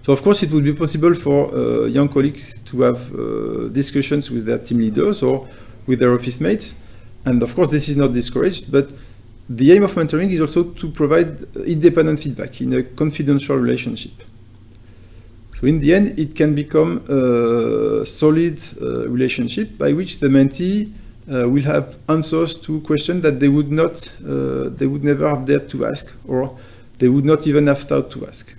So of course, it would be possible for young colleagues to have discussions with their team leaders or with their office mates. And of course, this is not discouraged, but the aim of mentoring is also to provide independent feedback in a confidential relationship. So in the end, it can become a solid relationship by which the mentee will have answers to questions that they would never have dared to ask, or they would not even have thought to ask.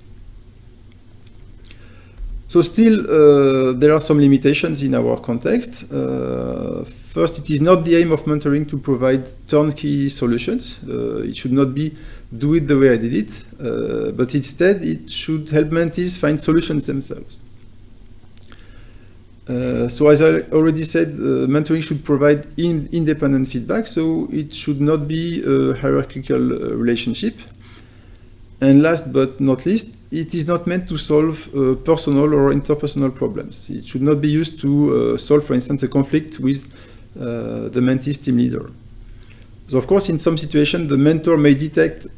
So still, there are some limitations in our context. First, it is not the aim of mentoring to provide turnkey solutions. It should not be do it the way I did it, but instead it should help mentees find solutions themselves. So as I already said, mentoring should provide independent feedback, so it should not be a hierarchical relationship. And last but not least, it is not meant to solve personal or interpersonal problems. It should not be used to solve, for instance, a conflict with the mentee's team leader. So of course, in some situations, the mentor may detect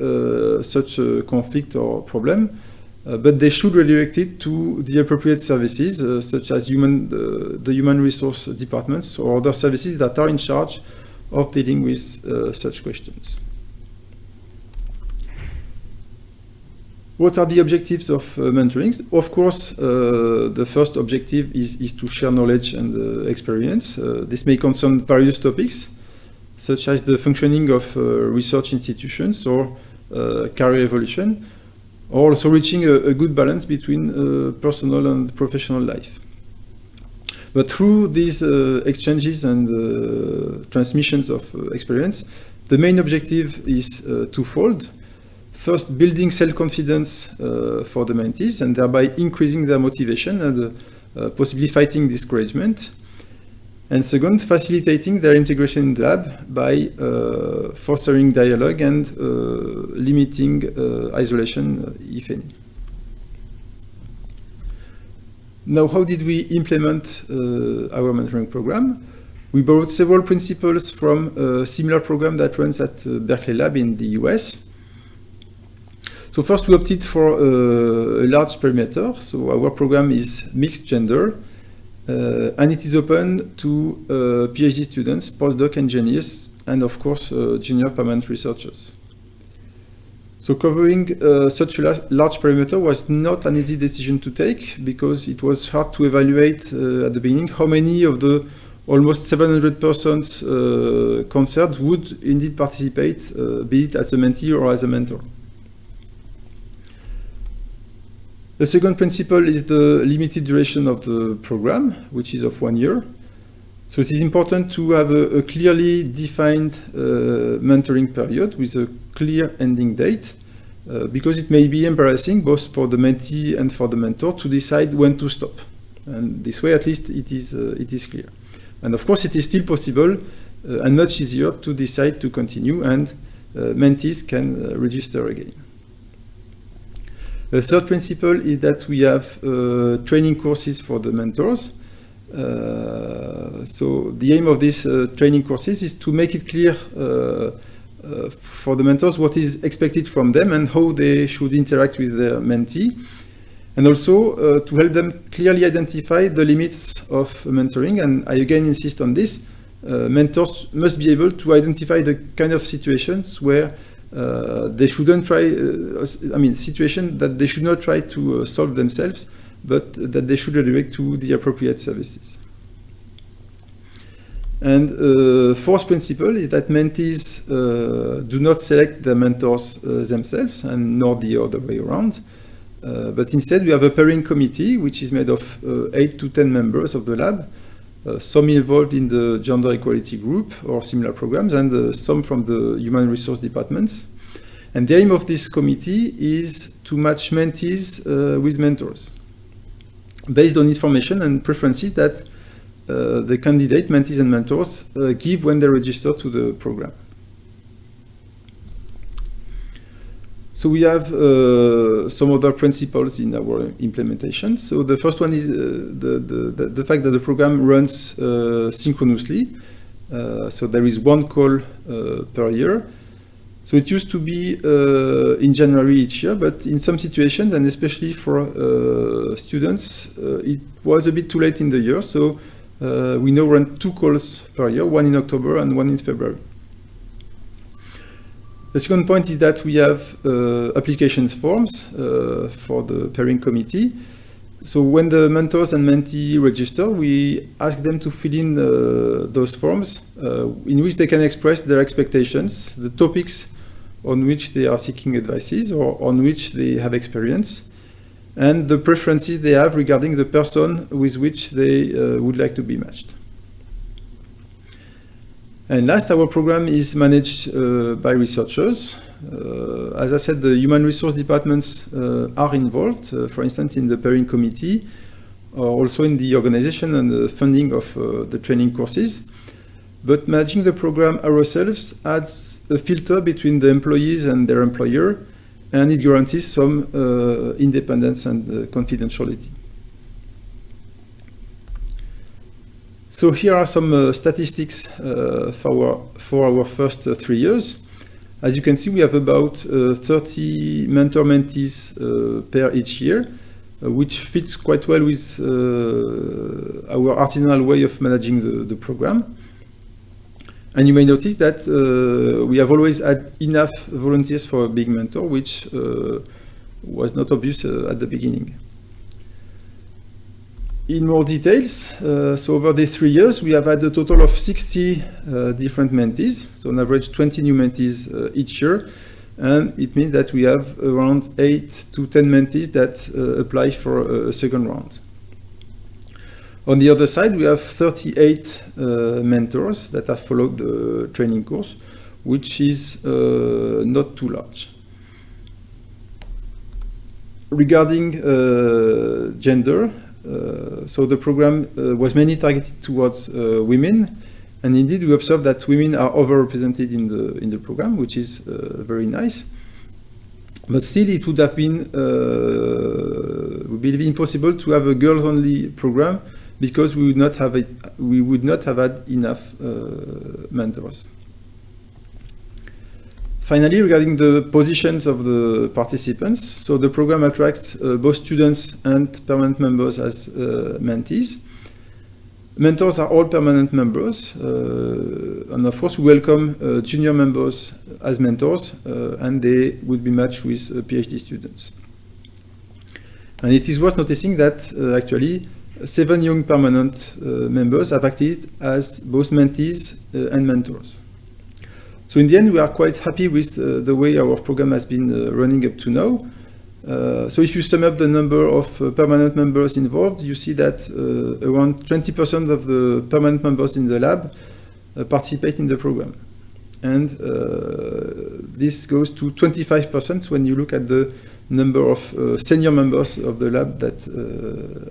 such a conflict or problem, but they should redirect it to the appropriate services, such as the human resource departments or other services that are in charge of dealing with such questions. What are the objectives of mentoring? Of course, the first objective is to share knowledge and experience. This may concern various topics, such as the functioning of research institutions or career evolution, or also reaching a good balance between personal and professional life. But through these exchanges and transmissions of experience, the main objective is twofold. First, building self-confidence for the mentees and thereby increasing their motivation and possibly fighting discouragement. And second, facilitating their integration in the lab by fostering dialogue and limiting isolation, if any. Now, how did we implement our mentoring program? We borrowed several principles from a similar program that runs at Berkeley Lab in the US. So first, we opted for a large perimeter. So our program is mixed gender, and it is open to PhD students, postdoc engineers, and of course, junior permanent researchers. So covering such a large perimeter was not an easy decision to take because it was hard to evaluate at the beginning how many of the almost 700 persons concerned would indeed participate, be it as a mentee or as a mentor. The second principle is the limited duration of the program, which is of 1 year. So it is important to have a clearly defined mentoring period with a clear ending date, because it may be embarrassing both for the mentee and for the mentor to decide when to stop. And this way, at least, it is clear. And of course, it is still possible and much easier to decide to continue, and mentees can register again. The third principle is that we have training courses for the mentors. So the aim of these training courses is to make it clear for the mentors what is expected from them and how they should interact with their mentee, and also to help them clearly identify the limits of mentoring. And I again insist on this. mentors must be able to identify the kind of situations where they shouldn't try, situations that they should not try to solve themselves, but that they should redirect to the appropriate services. And fourth principle is that mentees do not select the mentors themselves, and nor the other way around. But instead, we have a pairing committee, which is made of 8 to 10 members of the lab, some involved in the gender equality group or similar programs, and some from the human resource departments. And the aim of this committee is to match mentees with mentors, based on information and preferences that the candidate, mentees and mentors give when they register to the program. So we have some other principles in our implementation. So the first one is the fact that the program runs synchronously. So there is one call per year. So it used to be in January each year, but in some situations, and especially for students, it was a bit too late in the year. So we now run 2 calls per year, one in October and one in February. The second point is that we have application forms for the pairing committee. So when the mentors and mentee register, we ask them to fill in those forms in which they can express their expectations, the topics on which they are seeking advices or on which they have experience, and the preferences they have regarding the person with which they would like to be matched. And last, our program is managed by researchers. As I said, the human resource departments are involved, for instance, in the pairing committee, or also in the organization and the funding of the training courses. But managing the program ourselves adds a filter between the employees and their employer, and it guarantees some independence and confidentiality. So here are some statistics for our first 3 years. As you can see, we have about 30 mentor-mentees per each year, which fits quite well with our artisanal way of managing the program. And you may notice that we have always had enough volunteers for a big mentor, which was not obvious at the beginning. In more details, so over the 3 years, we have had a total of 60 different mentees, so on average 20 new mentees each year. And it means that we have around 8 to 10 mentees that apply for a second round. On the other side, we have 38 mentors that have followed the training course, which is not too large. Regarding gender, so the program was mainly targeted towards women, and indeed we observe that women are overrepresented in the program, which is very nice. But still, it would have been, we believe, impossible to have a girls-only program because we would not have had enough mentors. Finally, regarding the positions of the participants, so the program attracts both students and permanent members as mentees. Mentors are all permanent members, and of course we welcome junior members as mentors, and they would be matched with PhD students. And it is worth noticing that actually 7 young permanent members have acted as both mentees and mentors. So in the end, we are quite happy with the way our program has been running up to now. So if you sum up the number of permanent members involved, you see that around 20% of the permanent members in the lab participate in the program. And this goes to 25% when you look at the number of senior members of the lab that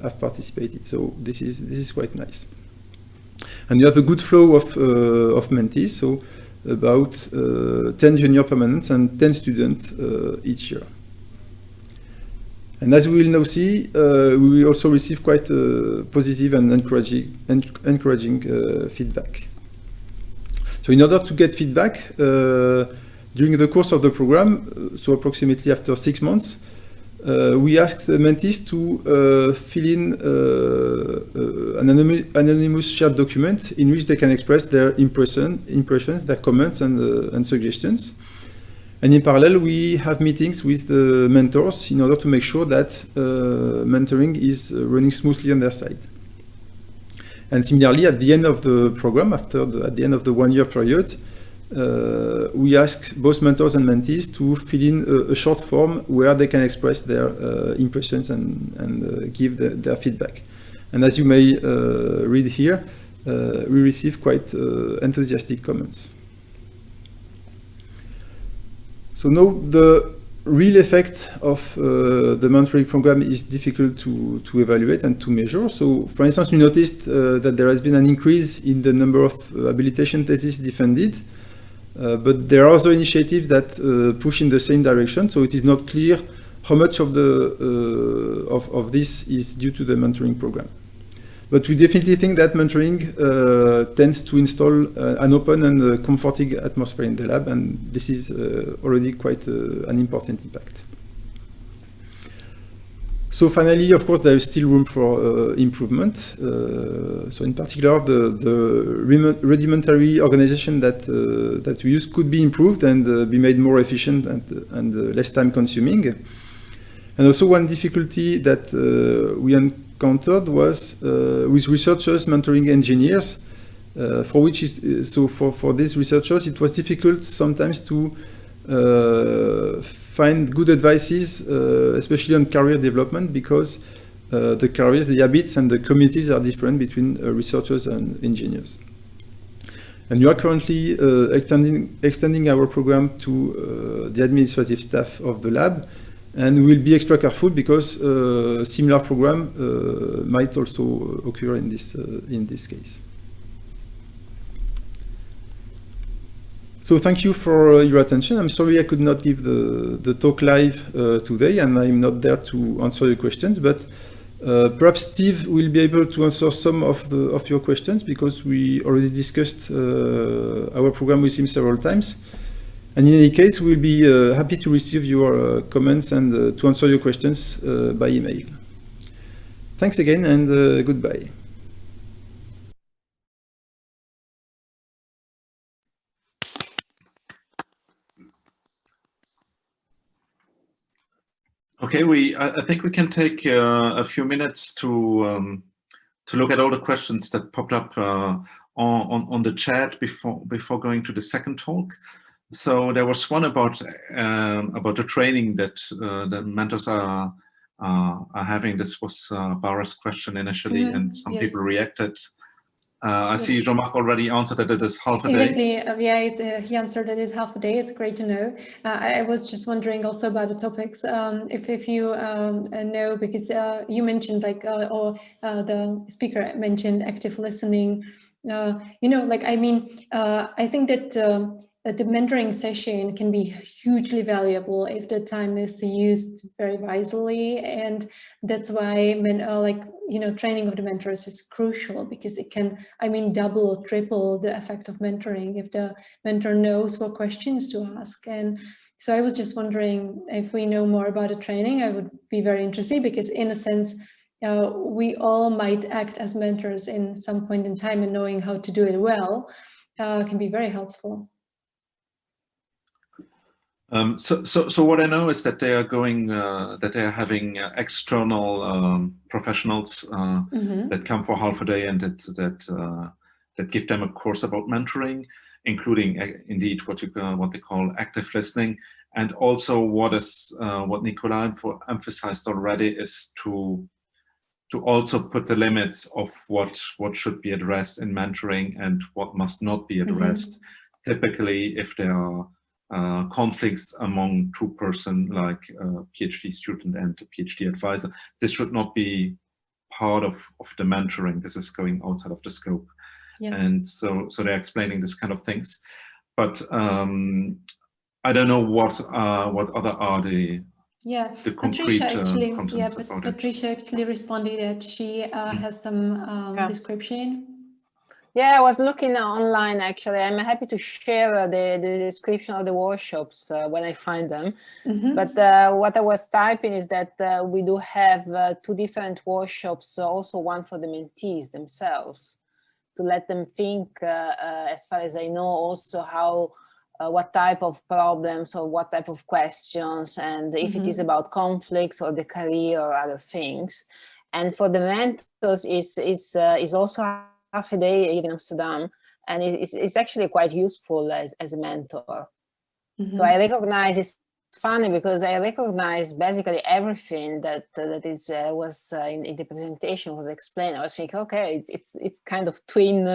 have participated. So this is quite nice. And you have a good flow of mentees, so about 10 junior permanents and 10 students each year. And as we will now see, we will also receive quite positive and encouraging feedback. So in order to get feedback, during the course of the program, so approximately after 6 months, we asked the mentees to fill in an anonymous shared document in which they can express their impressions, their comments and suggestions. And in parallel, we have meetings with the mentors in order to make sure that mentoring is running smoothly on their side. And similarly, at the end of the program, at the end of the one-year period, we ask both mentors and mentees to fill in a short form where they can express their impressions and give their feedback. And as you may read here, we receive quite enthusiastic comments. So now the real effect of the mentoring program is difficult to evaluate and to measure. So for instance, we noticed that there has been an increase in the number of habilitation theses defended, but there are also initiatives that push in the same direction. So it is not clear how much of this is due to the mentoring program. But we definitely think that mentoring tends to install an open and comforting atmosphere in the lab, and this is already quite an important impact. So finally, of course, there is still room for improvement. So in particular, the rudimentary organization that we use could be improved and be made more efficient and less time consuming. And also one difficulty that we encountered was with researchers mentoring engineers, for these researchers it was difficult sometimes to find good advices, especially on career development, because the careers, the habits and the communities are different between researchers and engineers. And we are currently extending our program to the administrative staff of the lab. And we will be extra careful because a similar program might also occur in this case. So thank you for your attention. I'm sorry I could not give the talk live today, and I'm not there to answer your questions, but perhaps Steve will be able to answer some of your questions because we already discussed our program with him several times. And in any case, we'll be happy to receive your comments and to answer your questions by email. Thanks again and goodbye. Okay, I think we can take a few minutes to look at all the questions that popped up on the chat before going to the second talk. So there was one about the training that the mentors are having. This was Barbara's question initially, and some people reacted. I see Jean-Marc already answered that it is half a day. Exactly. Yeah, he answered that it's half a day. It's great to know. I was just wondering also about the topics. If you know, because you mentioned the speaker mentioned active listening. I think that the mentoring session can be hugely valuable if the time is used very wisely, and that's why training of the mentors is crucial, because it can, double or triple the effect of mentoring if the mentor knows what questions to ask. And so I was just wondering if we know more about the training. I would be very interested, because in a sense we all might act as mentors in some point in time, and knowing how to do it well can be very helpful. So what I know is that they are going, that they are having external professionals that come for half a day, and that give them a course about mentoring, including indeed what they call active listening, and also what Nicolas emphasized already is to also put the limits of what should be addressed in mentoring and what must not be addressed. Typically, if there are conflicts among two persons, like a PhD student and a PhD advisor, this should not be part of the mentoring. This is going outside of the scope. Yeah. And so they're explaining this kind of things. But I don't know what other are the concrete content about it. Patricia actually responded that she has some description. Yeah, I was looking online actually. I'm happy to share the description of the workshops when I find them. But what I was typing is that we do have 2 different workshops, also one for the mentees themselves, to let them think, as far as I know, also how, what type of problems or what type of questions, and if it is about conflicts or the career or other things. And for the mentors is also half a day in Amsterdam, and it's actually quite useful as a mentor. So I recognize it's funny because I recognize basically everything that was in the presentation was explained. I was thinking, okay, it's kind of twin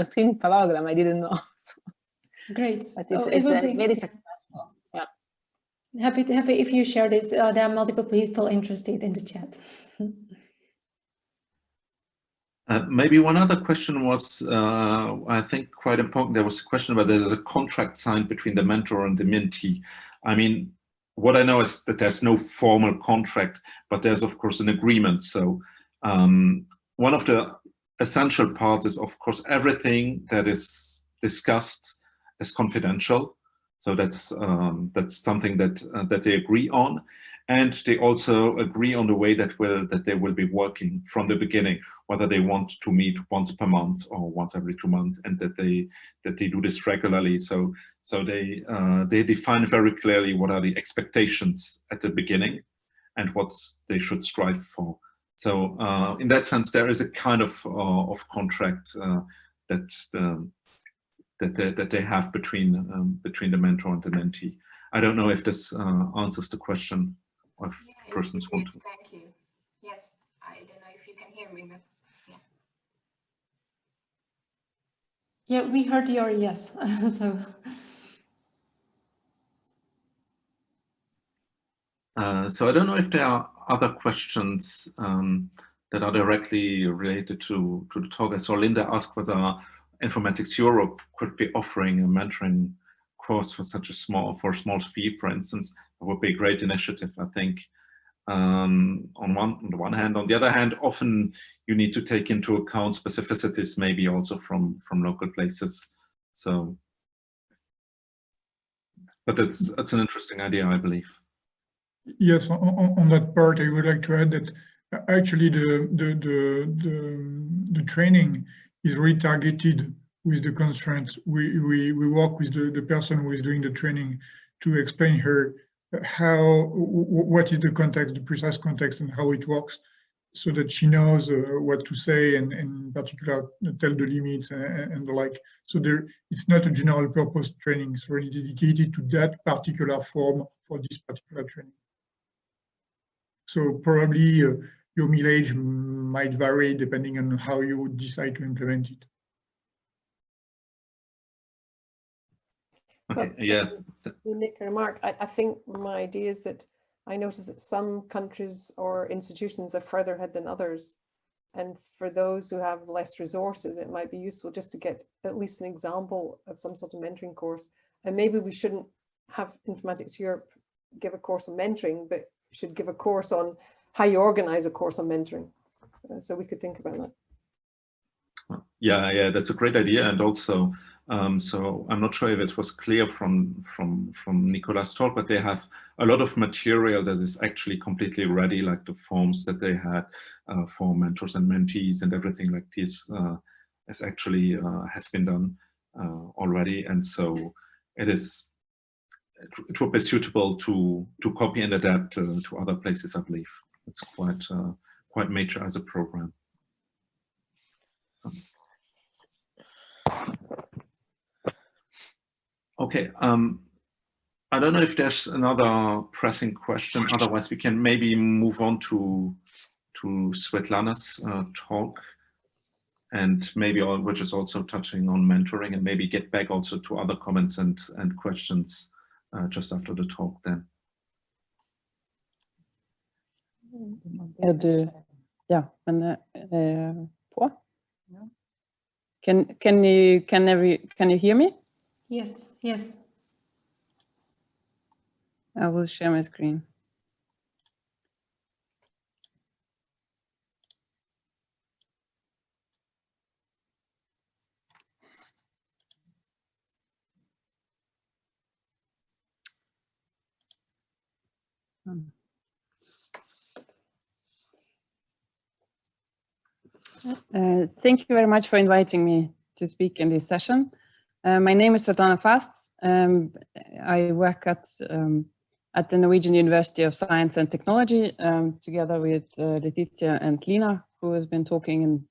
program. I didn't know. Great. But it's very successful. Yeah. Happy if you share this. There are multiple people interested in the chat. Maybe one other question was, I think, quite important. There was a question about there's a contract signed between the mentor and the mentee. I mean, what I know is that there's no formal contract, but there's, of course, an agreement. So one of the essential parts is, of course, everything that is discussed is confidential. So that's something that they agree on. And they also agree on the way that they will be working from the beginning, whether they want to meet once per month or once every 2 months, and that they do this regularly. So they define very clearly what are the expectations at the beginning and what they should strive for. So in that sense, there is a kind of contract that they have between the mentor and the mentee. I don't know if this answers the question. If persons want to. Thank you. Yes, I don't know if you can hear me, but yeah, we heard your yes. So. So I don't know if there are other questions that are directly related to the talk. I saw Linda ask whether Informatics Europe could be offering a mentoring course for such a small fee, for instance. It would be a great initiative, I think. On the one hand, on the other hand, often you need to take into account specificities, maybe also from local places. So, but it's an interesting idea, I believe. Yes, on that part, I would like to add that actually the training is retargeted with the constraints. We work with the person who is doing the training to explain her what is the context, the precise context, and how it works, so that she knows what to say, and in particular tell the limits and the like. So it's not a general purpose training. It's really dedicated to that particular form for this particular training. So probably your mileage might vary depending on how you decide to implement it. Okay, yeah. Nick or Mark, I think my idea is that I notice that some countries or institutions are further ahead than others. And for those who have less resources, it might be useful just to get at least an example of some sort of mentoring course. And maybe we shouldn't have Informatics Europe give a course on mentoring, but should give a course on how you organize a course on mentoring. So we could think about that. Yeah, that's a great idea. And also, so I'm not sure if it was clear from Nicolas' talk, but they have a lot of material that is actually completely ready, like the forms that they had for mentors and mentees, and everything like this is actually has been done already. And so it would be suitable to copy and adapt to other places, I believe. It's quite major as a program. Okay, I don't know if there's another pressing question. Otherwise, we can maybe move on to Swetlana's talk, and maybe which is also touching on mentoring, and maybe get back also to other comments and questions just after the talk then. Ja, men på. Can you hear me? Yes. I will share my screen. Thank you very much for inviting me to speak in this session. My name is Swetlana. I work at the Norwegian University of Science and Technology together with Letizia and Lina, who has been talking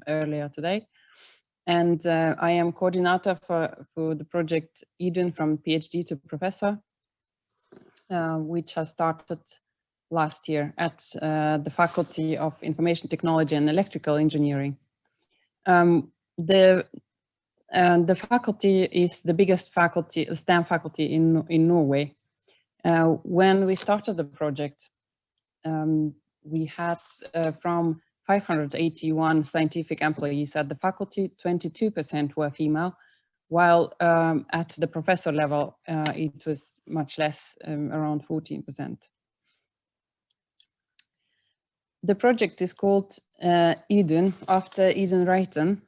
earlier today. And I am coordinator for the project IDUN from PhD to professor, which has started last year at the Faculty of Information Technology and Electrical Engineering. The faculty is the biggest faculty, STEM faculty in Norway. When we started the project, we had from 581 scientific employees at the faculty, 22% were female, while at the professor level, it was much less, around 14%. The project is called IDUN, after Idun Reiten,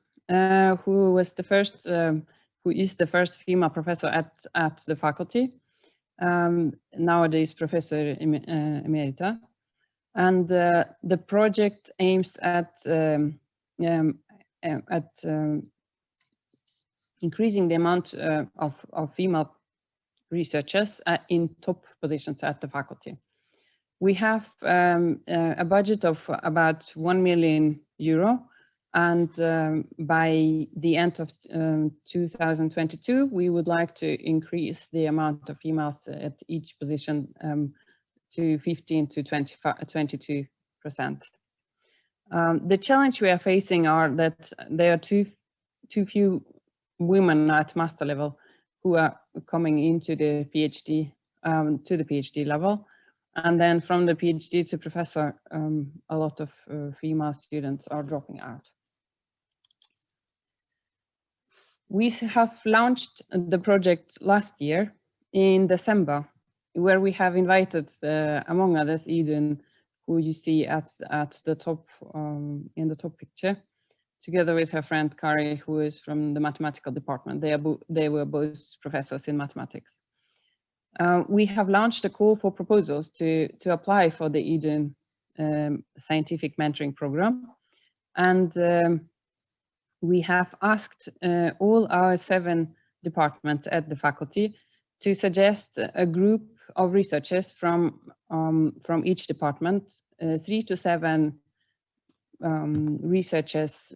who is the first female professor at the faculty, nowadays Professor Emerita. And the project aims at increasing the amount of female researchers in top positions at the faculty. We have a budget of about €1 million, and by the end of 2022, we would like to increase the amount of females at each position to 15 to 22%. The challenge we are facing are that there are too few women at master level who are coming into the PhD to the PhD level, and then from the PhD to professor, a lot of female students are dropping out. We have launched the project last year in December, where we have invited, among others, Idun, who you see at the top in the top picture, together with her friend Kari, who is from the mathematical department. They were both professors in mathematics. We have launched a call for proposals to apply for the Idun scientific mentoring program, and we have asked all our 7 departments at the faculty to suggest a group of researchers from each department, 3 to 7 researchers.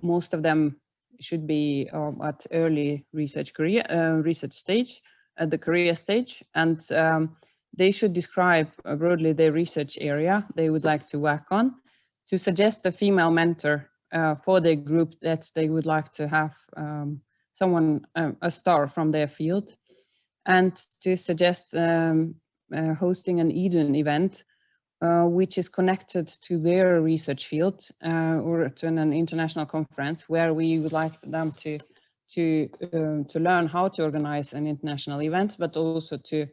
Most of them should be at early research stage, at the career stage, and they should describe broadly their research area they would like to work on, to suggest a female mentor for their group that they would like to have someone, a star from their field, and to suggest hosting an Idun event which is connected to their research field, or to an international conference where we would like them to learn how to organize an international event, but also to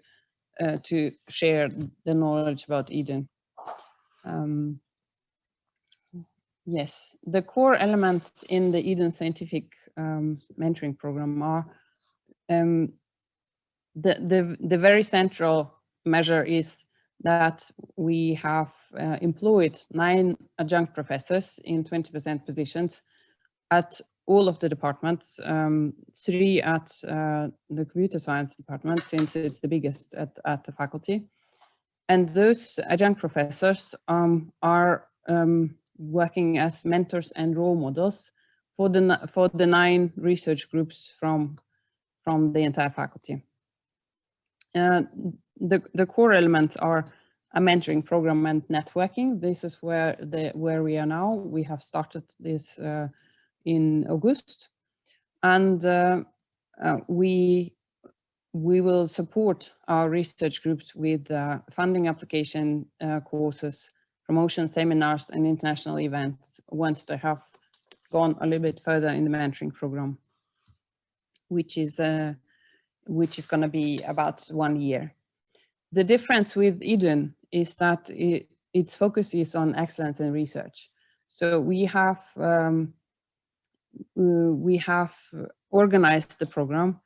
share the knowledge about Idun. Yes, the core elements in the Idun scientific mentoring program are the very central measure is that we have employed 9 adjunct professors in 20% positions at all of the departments, 3 at the computer science department, since it's the biggest at the faculty. And those adjunct professors are working as mentors and role models for the 9 research groups from the entire faculty. The core elements are a mentoring program and networking. This is where we are now. We have started this in August, and we will support our research groups with funding application courses, promotion seminars, and international events once they have gone a little bit further in the mentoring program, which is going to be about 1 year. The difference with Idun is that its focus is on excellence in research. So we have organized the program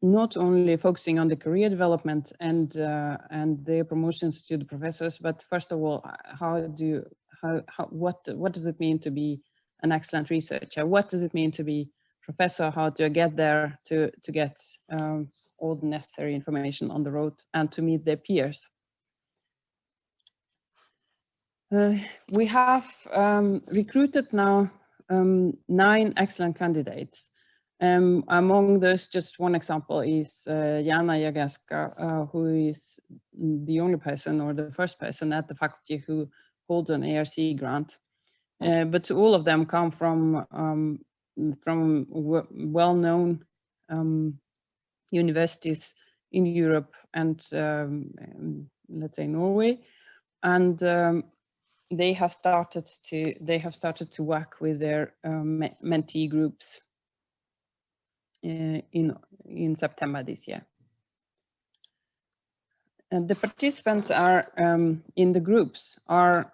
not only focusing on the career development and their promotions to the professors, but first of all, what does it mean to be an excellent researcher? What does it mean to be professor? How do I get there to get all the necessary information on the road and to meet their peers? We have recruited now 9 excellent candidates. Among those, just one example is Jana Jagaska, who is the only person or the first person at the faculty who holds an ARC grant. But all of them come from well-known universities in Europe and let's say Norway, and they have started to work with their mentee groups in September this year. And the participants are in the groups are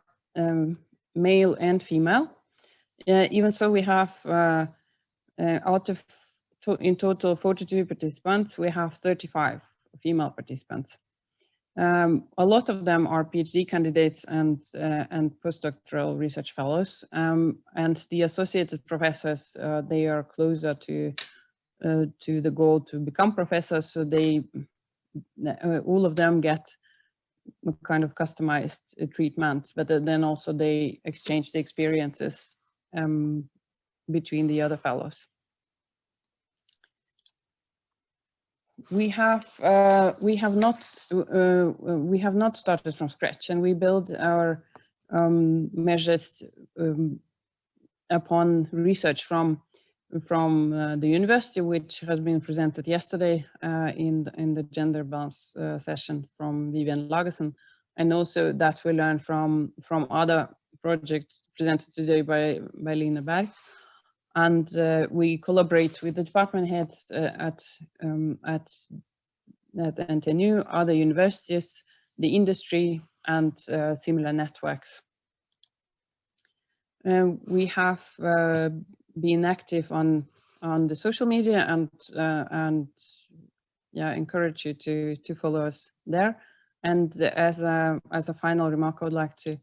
male and female. Even so, we have out of in total 42 participants, we have 35 female participants. A lot of them are PhD candidates and postdoctoral research fellows, and the associated professors, they are closer to the goal to become professors, so they all of them get a kind of customized treatment, but then also they exchange the experiences between the other fellows. We have not started from scratch, and we build our measures upon research from the university, which has been presented yesterday in the gender balance session from Vivian Lagerson, and also that we learn from other projects presented today by Lina Berg. And we collaborate with the department heads at NTNU, other universities, the industry, and similar networks. We have been active on the social media, and yeah, encourage you to follow us there. And as a final remark, I would like to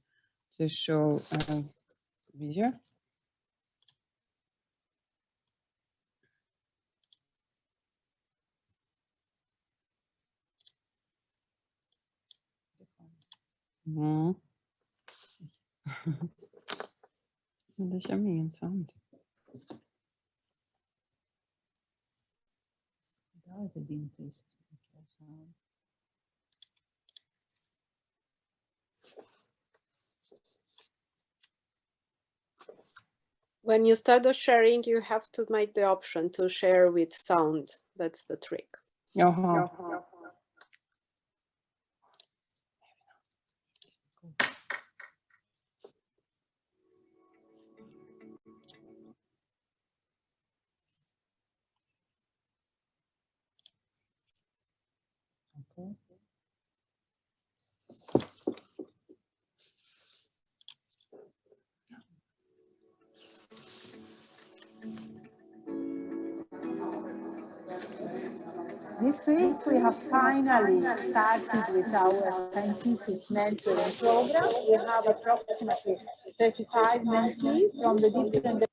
show a video. Mm. Det kommer ingen sound. When you start the sharing, you have to make the option to share with sound. That's the trick. Jaha. Okay. This week we have finally started with our scientific mentoring program. We have approximately 35 mentees from the different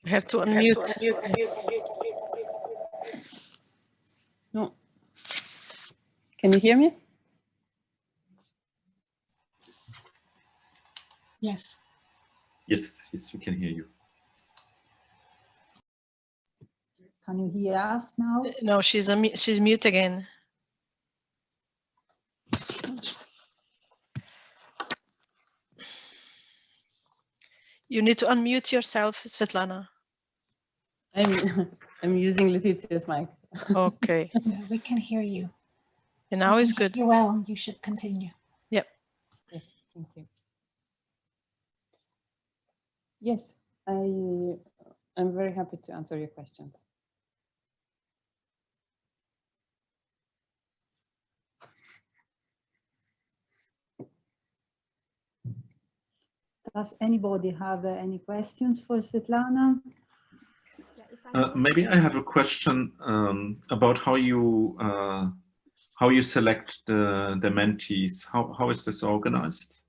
You have to unmute. No. Can you hear me? Yes. Yes, we can hear you. Can you hear us now? No, she's mute again. You need to unmute yourself, Swetlana. I'm using Letitia's mic. Okay. Yeah, we can hear you. And now it's good. You're well. You should continue. Yep. Yes, thank you. Yes, I'm very happy to answer your questions. Does anybody have any questions for Swetlana? Maybe I have a question about how you select the mentees. How is this organized?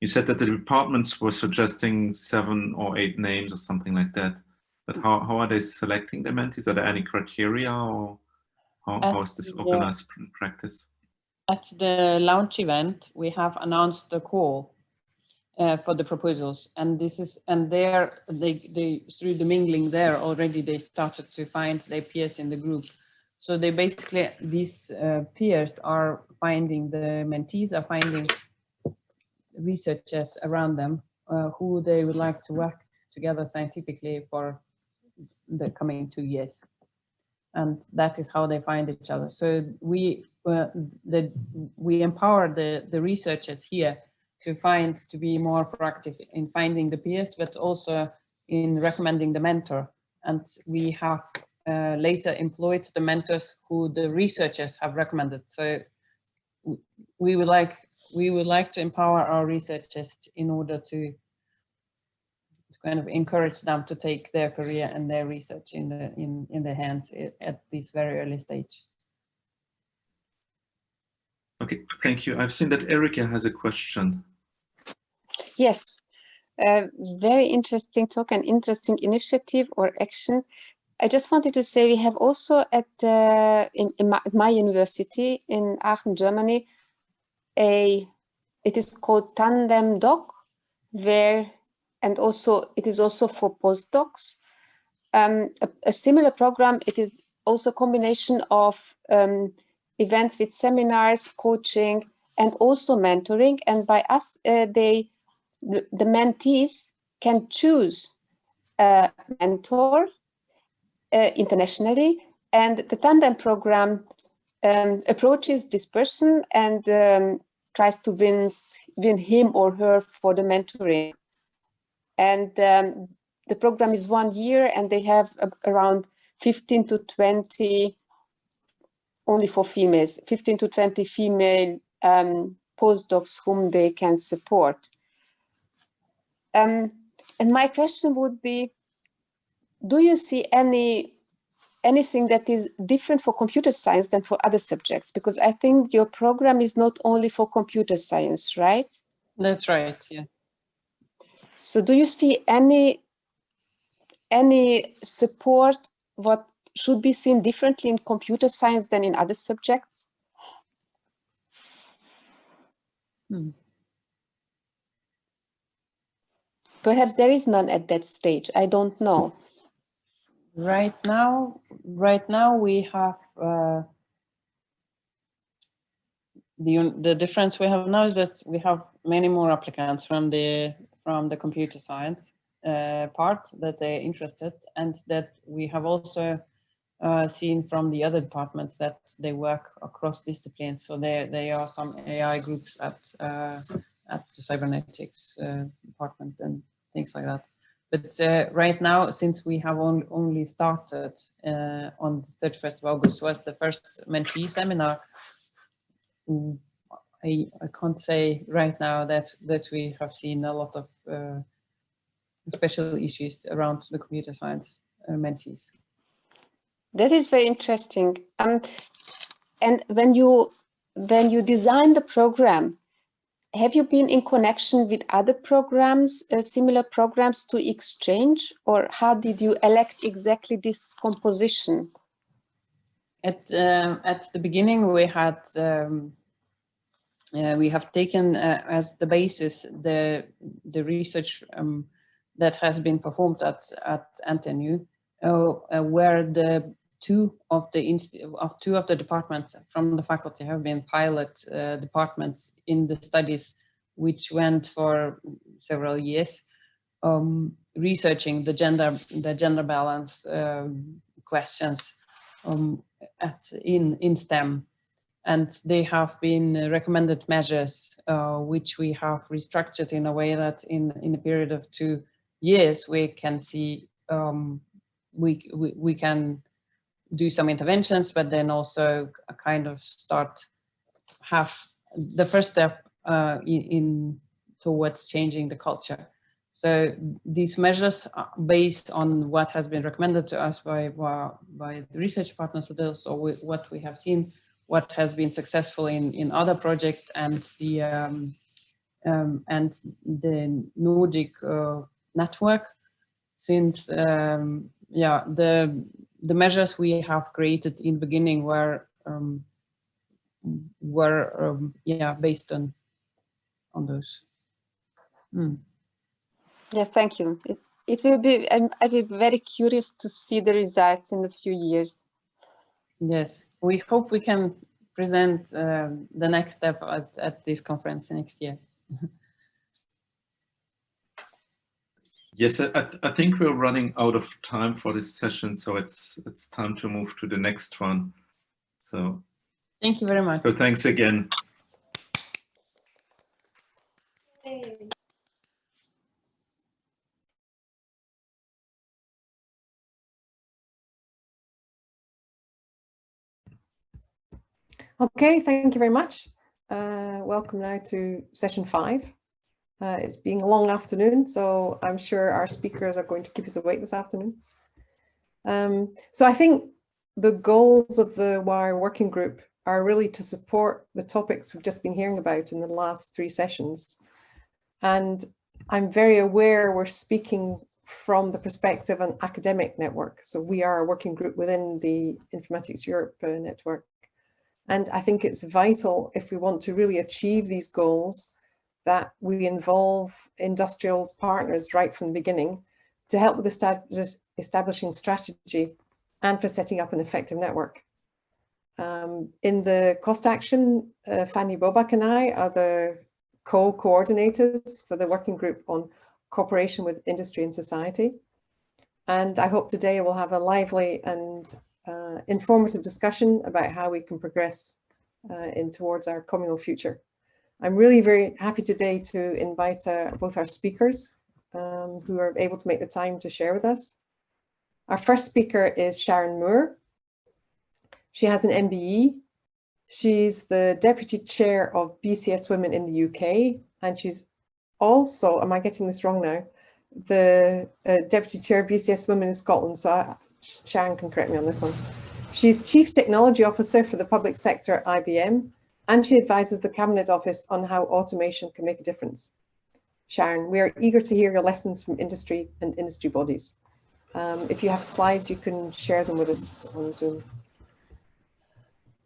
You said that the departments were suggesting 7 or 8 names or something like that. But how are they selecting the mentees? Are there any criteria, or how is this organized in practice? At the launch event, we have announced the call for the proposals, and there they through the mingling there already they started to find their peers in the group. So they basically, these peers are finding, the mentees are finding researchers around them who they would like to work together scientifically for the coming 2 years, and that is how they find each other. So we empower the researchers here to be more proactive in finding the peers, but also in recommending the mentor. And we have later employed the mentors who the researchers have recommended. So we would like to empower our researchers in order to kind of encourage them to take their career and their research in their hands at this very early stage. Okay, thank you. I've seen that Erika has a question. Yes, very interesting talk and interesting initiative or action. I just wanted to say we have also at my university in Aachen, Germany, it is called Tandem Doc, and also it is also for postdocs. A similar program. It is also a combination of events with seminars, coaching, and also mentoring. And by us, the mentees can choose a mentor internationally, and the Tandem program approaches this person and tries to win him or her for the mentoring. And the program is 1 year, and they have around 15 to 20, only for females, 15 to 20 female postdocs whom they can support. And my question would be, do you see anything that is different for computer science than for other subjects? Because I think your program is not only for computer science, right? That's right, yeah. So do you see any support what should be seen differently in computer science than in other subjects? Perhaps there is none at that stage. I don't know. Right now we have the difference we have now is that we have many more applicants from the computer science part that they're interested, and that we have also seen from the other departments that they work across disciplines. So there are some AI groups at the cybernetics department and things like that. But right now, since we have only started on the 31st of August, was the first mentee seminar, I can't say right now that we have seen a lot of special issues around the computer science mentees. That is very interesting. And when you design the program, have you been in connection with other programs, similar programs to exchange, or how did you elect exactly this composition? At the beginning, we had we have taken as the basis the research that has been performed at NTNU, where two of the departments from the faculty have been pilot departments in the studies, which went for several years, researching the gender balance questions in STEM, and they have been recommended measures which we have restructured in a way that in a period of 2 years we can see we can do some interventions, but then also a kind of have the first step in towards changing the culture. So these measures are based on what has been recommended to us by the research partners, but also what we have seen, what has been successful in other projects, and the Nordic network. Since the measures we have created in the beginning were based on those. Yeah, thank you. It will be. I'll be very curious to see the results in a few years. Yes, we hope we can present the next step at this conference next year. Yes, I think we're running out of time for this session, so it's time to move to the next one. So thank you very much. So thanks again. Okay, thank you very much. Welcome now to session 5. It's being a long afternoon, so I'm sure our speakers are going to keep us awake this afternoon. So I think the goals of the WIRE working group are really to support the topics we've just been hearing about in the last 3 sessions. And I'm very aware we're speaking from the perspective of an academic network. So we are a working group within the Informatics Europe network. And I think it's vital, if we want to really achieve these goals, that we involve industrial partners right from the beginning to help with establishing strategy and for setting up an effective network. In the cost action, Fanny Bobak and I are the co-coordinators for the working group on cooperation with industry and society. And I hope today we'll have a lively and informative discussion about how we can progress towards our communal future. I'm really very happy today to invite both our speakers who are able to make the time to share with us. Our first speaker is Sharon Moore. She has an MBE. She's the Deputy Chair of BCSWomen in the UK, and she's also, am I getting this wrong now, the Deputy Chair of BCSWomen in Scotland, so Sharon can correct me on this one. She's Chief Technology Officer for the public sector at IBM, and she advises the Cabinet Office on how automation can make a difference. Sharon, we are eager to hear your lessons from industry and industry bodies. If you have slides, you can share them with us on Zoom.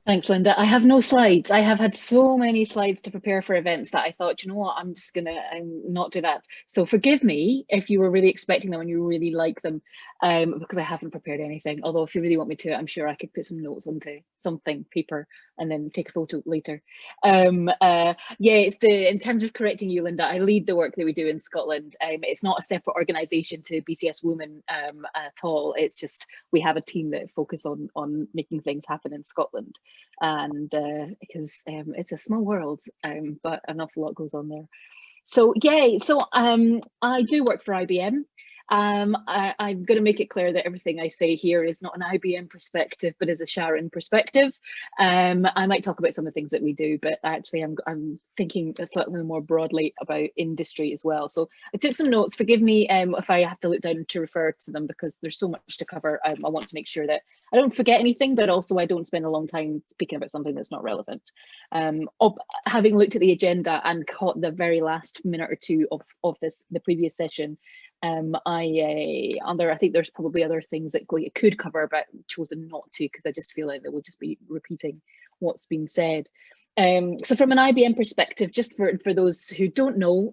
Thanks, Linda. I have no slides. I have had so many slides to prepare for events that I thought, you know what, I'm just gonna not do that. So forgive me if you were really expecting them and you really like them, because I haven't prepared anything. Although if you really want me to, I'm sure I could put some notes onto something, paper, and then take a photo later. Yeah, it's in terms of correcting you, Linda, I lead the work that we do in Scotland. It's not a separate organisation to BCSWomen at all. It's just we have a team that focus on making things happen in Scotland. And because it's a small world, but an awful lot goes on there. So yeah, so I do work for IBM. I'm going to make it clear that everything I say here is not an IBM perspective, but is a Sharon perspective. I might talk about some of the things that we do, but actually I'm thinking slightly more broadly about industry as well. So I took some notes. Forgive me if I have to look down to refer to them, because there's so much to cover. I want to make sure that I don't forget anything, but also I don't spend a long time speaking about something that's not relevant. Having looked at the agenda and caught the very last minute or two of the previous session, I think there's probably other things that we could cover, but chosen not to, because I just feel like that we'll just be repeating what's been said. So from an IBM perspective, just for those who don't know,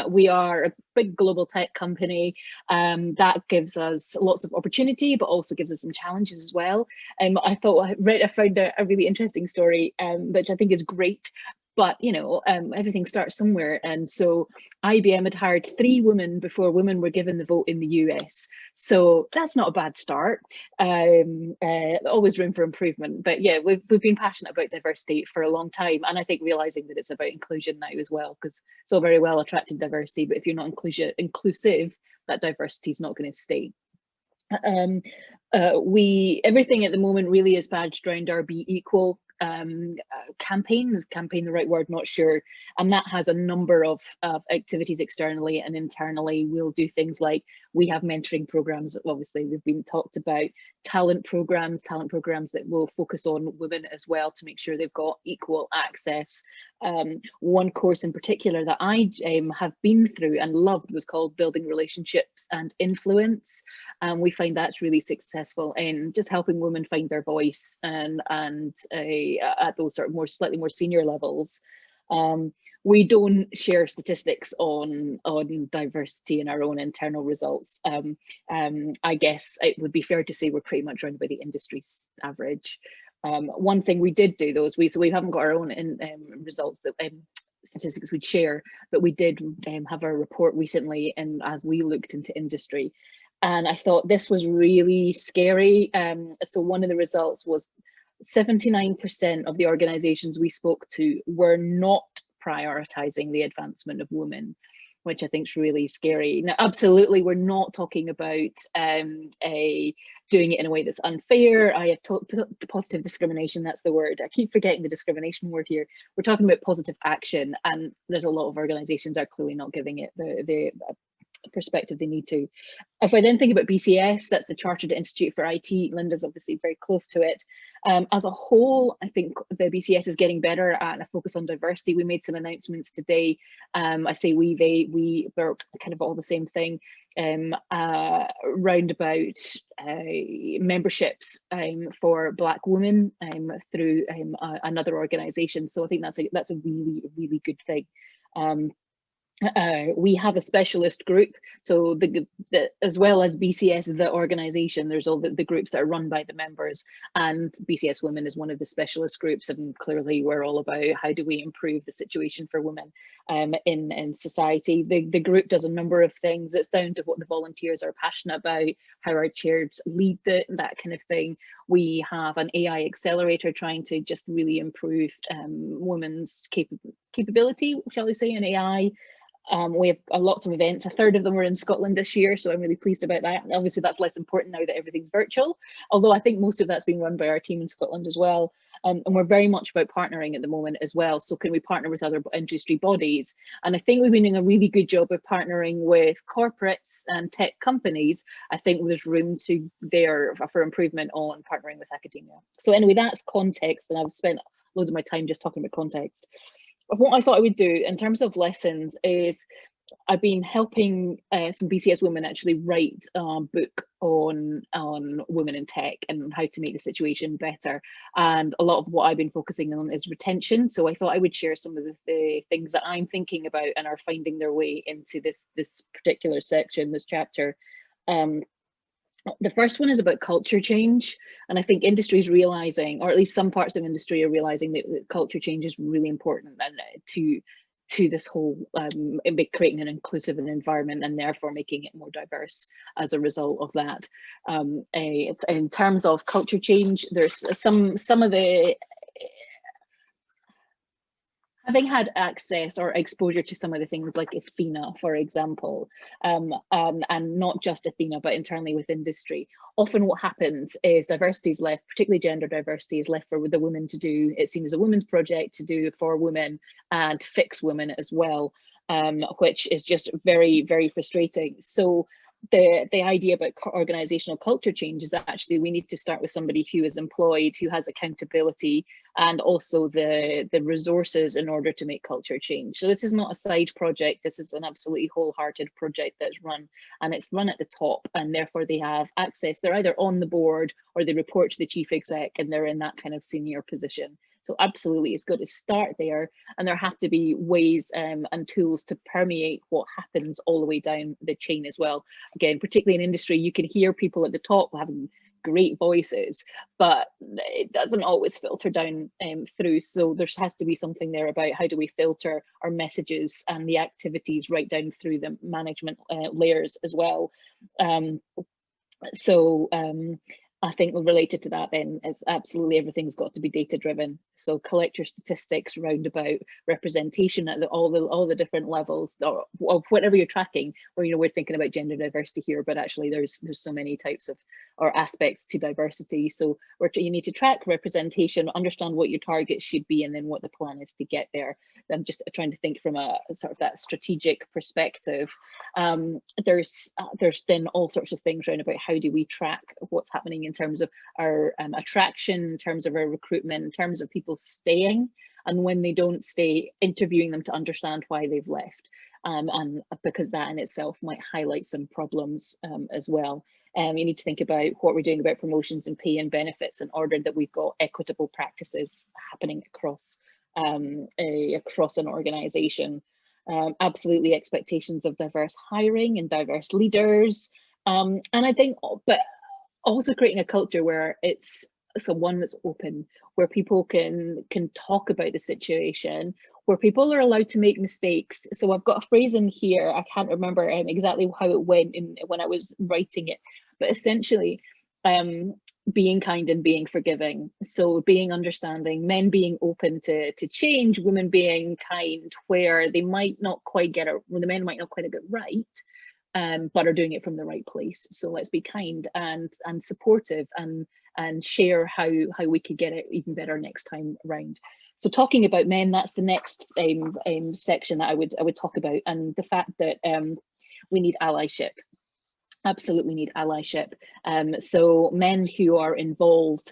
we are a big global tech company that gives us lots of opportunity, but also gives us some challenges as well. I found a really interesting story, which I think is great. But, you know, everything starts somewhere. And so IBM had hired 3 women before women were given the vote in the US. So that's not a bad start. Always room for improvement. But yeah, we've been passionate about diversity for a long time. And I think realizing that it's about inclusion now as well, because it's all very well attracting diversity, but if you're not inclusive, that diversity is not going to stay. Everything at the moment really is badged around our Be Equal campaign. Is campaign the right word? Not sure. And that has a number of activities externally and internally. We'll do things like, we have mentoring programs, obviously we've been talked about, talent programs that will focus on women as well to make sure they've got equal access. One course in particular that I have been through and loved was called Building Relationships and Influence. We find that's really successful in just helping women find their voice and at those sort of slightly more senior levels. We don't share statistics on diversity in our own internal results. I guess it would be fair to say we're pretty much around by the industry's average. One thing we did do though is we haven't got our own results that statistics we'd share, but we did have a report recently, and as we looked into industry, and I thought this was really scary. So one of the results was 79% of the organizations we spoke to were not prioritizing the advancement of women, which I think is really scary. Now, absolutely, we're not talking about doing it in a way that's unfair. I have talked positive discrimination, that's the word. I keep forgetting the discrimination word here. We're talking about positive action, and there's a lot of organizations are clearly not giving it the perspective they need to. If I then think about BCS, that's the Chartered Institute for IT, Linda's obviously very close to it. As a whole, I think the BCS is getting better at a focus on diversity. We made some announcements today. I say we were kind of all the same thing, round about memberships for Black women through another organization. So I think that's a really, really good thing. We have a specialist group, so as well as BCS, the organization, there's all the groups that are run by the members, and BCSWomen is one of the specialist groups, and clearly we're all about how do we improve the situation for women in society. The group does a number of things. It's down to what the volunteers are passionate about, how our chairs lead that kind of thing. We have an AI accelerator trying to just really improve women's capability, shall we say, in AI. We have lots of events. A third of them were in Scotland this year, so I'm really pleased about that. Obviously, that's less important now that everything's virtual, although I think most of that's being run by our team in Scotland as well. And we're very much about partnering at the moment as well. So can we partner with other industry bodies? And I think we've been doing a really good job of partnering with corporates and tech companies. I think there's room for improvement on partnering with academia. So anyway, that's context, and I've spent loads of my time just talking about context. What I thought I would do in terms of lessons is I've been helping some BCS women actually write a book on women in tech and how to make the situation better. And a lot of what I've been focusing on is retention. So I thought I would share some of the things that I'm thinking about and are finding their way into this particular section, this chapter. The first one is about culture change, and I think industry is realizing, or at least some parts of industry are realizing, that culture change is really important and to this whole creating an inclusive environment and therefore making it more diverse as a result of that. In terms of culture change, there's some of the having had access or exposure to some of the things like Athena, for example, and not just Athena, but internally with industry, often what happens is diversity is left, particularly gender diversity is left for the women to do. It's seen as a women's project to do for women and fix women as well, which is just very, very frustrating. So the idea about organizational culture change is actually we need to start with somebody who is employed, who has accountability, and also the resources in order to make culture change. So this is not a side project, this is an absolutely wholehearted project that's run, and it's run at the top, and therefore they have access. They're either on the board or they report to the chief exec, and they're in that kind of senior position. So absolutely, it's got to start there, and there have to be ways and tools to permeate what happens all the way down the chain as well. Again, particularly in industry, you can hear people at the top having great voices, but it doesn't always filter down through. So there has to be something there about how do we filter our messages and the activities right down through the management layers as well. I think related to that then is absolutely everything's got to be data driven. So collect your statistics round about representation at all the different levels of whatever you're tracking. Or we're thinking about gender diversity here, but actually there's so many types of or aspects to diversity. So you need to track representation, understand what your targets should be, and then what the plan is to get there. I'm just trying to think from a sort of that strategic perspective. There's then all sorts of things around about how do we track what's happening in terms of our attraction, in terms of our recruitment, in terms of people staying, and when they don't stay, interviewing them to understand why they've left. And because that in itself might highlight some problems as well. You need to think about what we're doing about promotions and pay and benefits in order that we've got equitable practices happening across an organisation. Absolutely expectations of diverse hiring and diverse leaders. And I think, but also creating a culture where it's one that's open, where people can talk about the situation, where people are allowed to make mistakes. So I've got a phrase in here, I can't remember exactly how it went when I was writing it, but essentially being kind and being forgiving. So being understanding, men being open to change, women being kind where they might not quite get it, when the men might not quite get it right, but are doing it from the right place. So let's be kind and supportive and share how we could get it even better next time round. So talking about men, that's the next section that I would talk about, and the fact that we need allyship. Absolutely need allyship. So men who are involved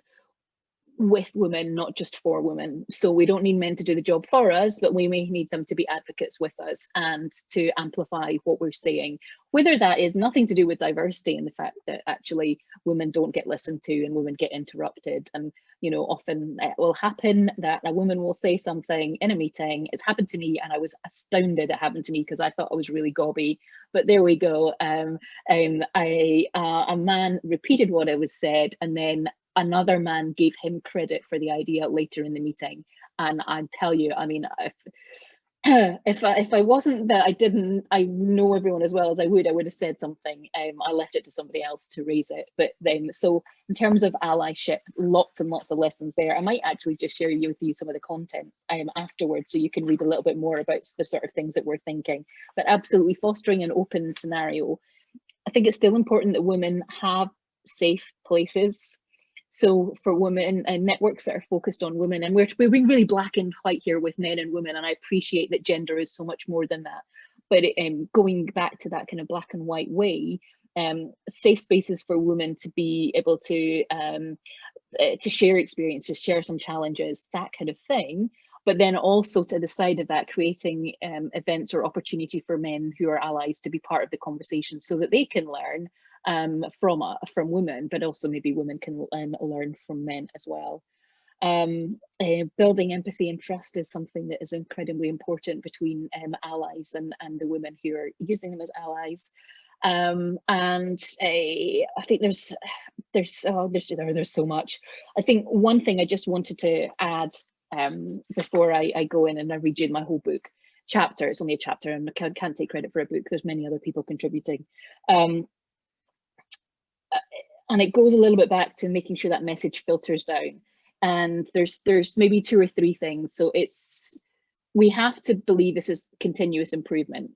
with women, not just for women. So we don't need men to do the job for us, but we may need them to be advocates with us and to amplify what we're saying. Whether that is nothing to do with diversity and the fact that actually women don't get listened to and women get interrupted. And often it will happen that a woman will say something in a meeting. It's happened to me, and I was astounded it happened to me because I thought I was really gobby. But there we go. A man repeated what I was said, and then another man gave him credit for the idea later in the meeting. And I tell you, I mean, if I wasn't that I know everyone as well as I would have said something. I left it to somebody else to raise it. But then, so in terms of allyship, lots and lots of lessons there. I might actually just share with you some of the content afterwards, so you can read a little bit more about the sort of things that we're thinking. But absolutely fostering an open scenario. I think it's still important that women have safe places. So for women and networks that are focused on women, and we're being really black and white here with men and women, and I appreciate that gender is so much more than that. But going back to that kind of black and white way, safe spaces for women to be able to share experiences, share some challenges, that kind of thing. But then also to the side of that, creating events or opportunity for men who are allies to be part of the conversation so that they can learn from women, but also maybe women can learn from men as well. Building empathy and trust is something that is incredibly important between allies and the women who are using them as allies. And I think there's so much. I think one thing I just wanted to add before I go in and I read you my whole book chapter. It's only a chapter, and I can't take credit for a book. There's many other people contributing. And it goes a little bit back to making sure that message filters down. And there's maybe 2 or 3 things. So it's we have to believe this is continuous improvement,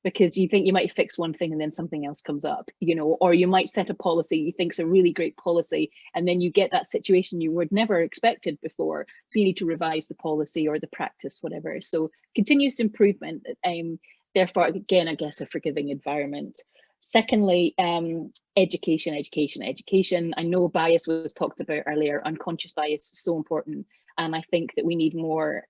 because you think you might fix one thing and then something else comes up, you know, or you might set a policy you think's a really great policy, and then you get that situation you would never expected before. So you need to revise the policy or the practice, whatever. So continuous improvement, therefore, again, I guess a forgiving environment. Secondly, education. I know bias was talked about earlier. Unconscious bias is so important. And I think that we need more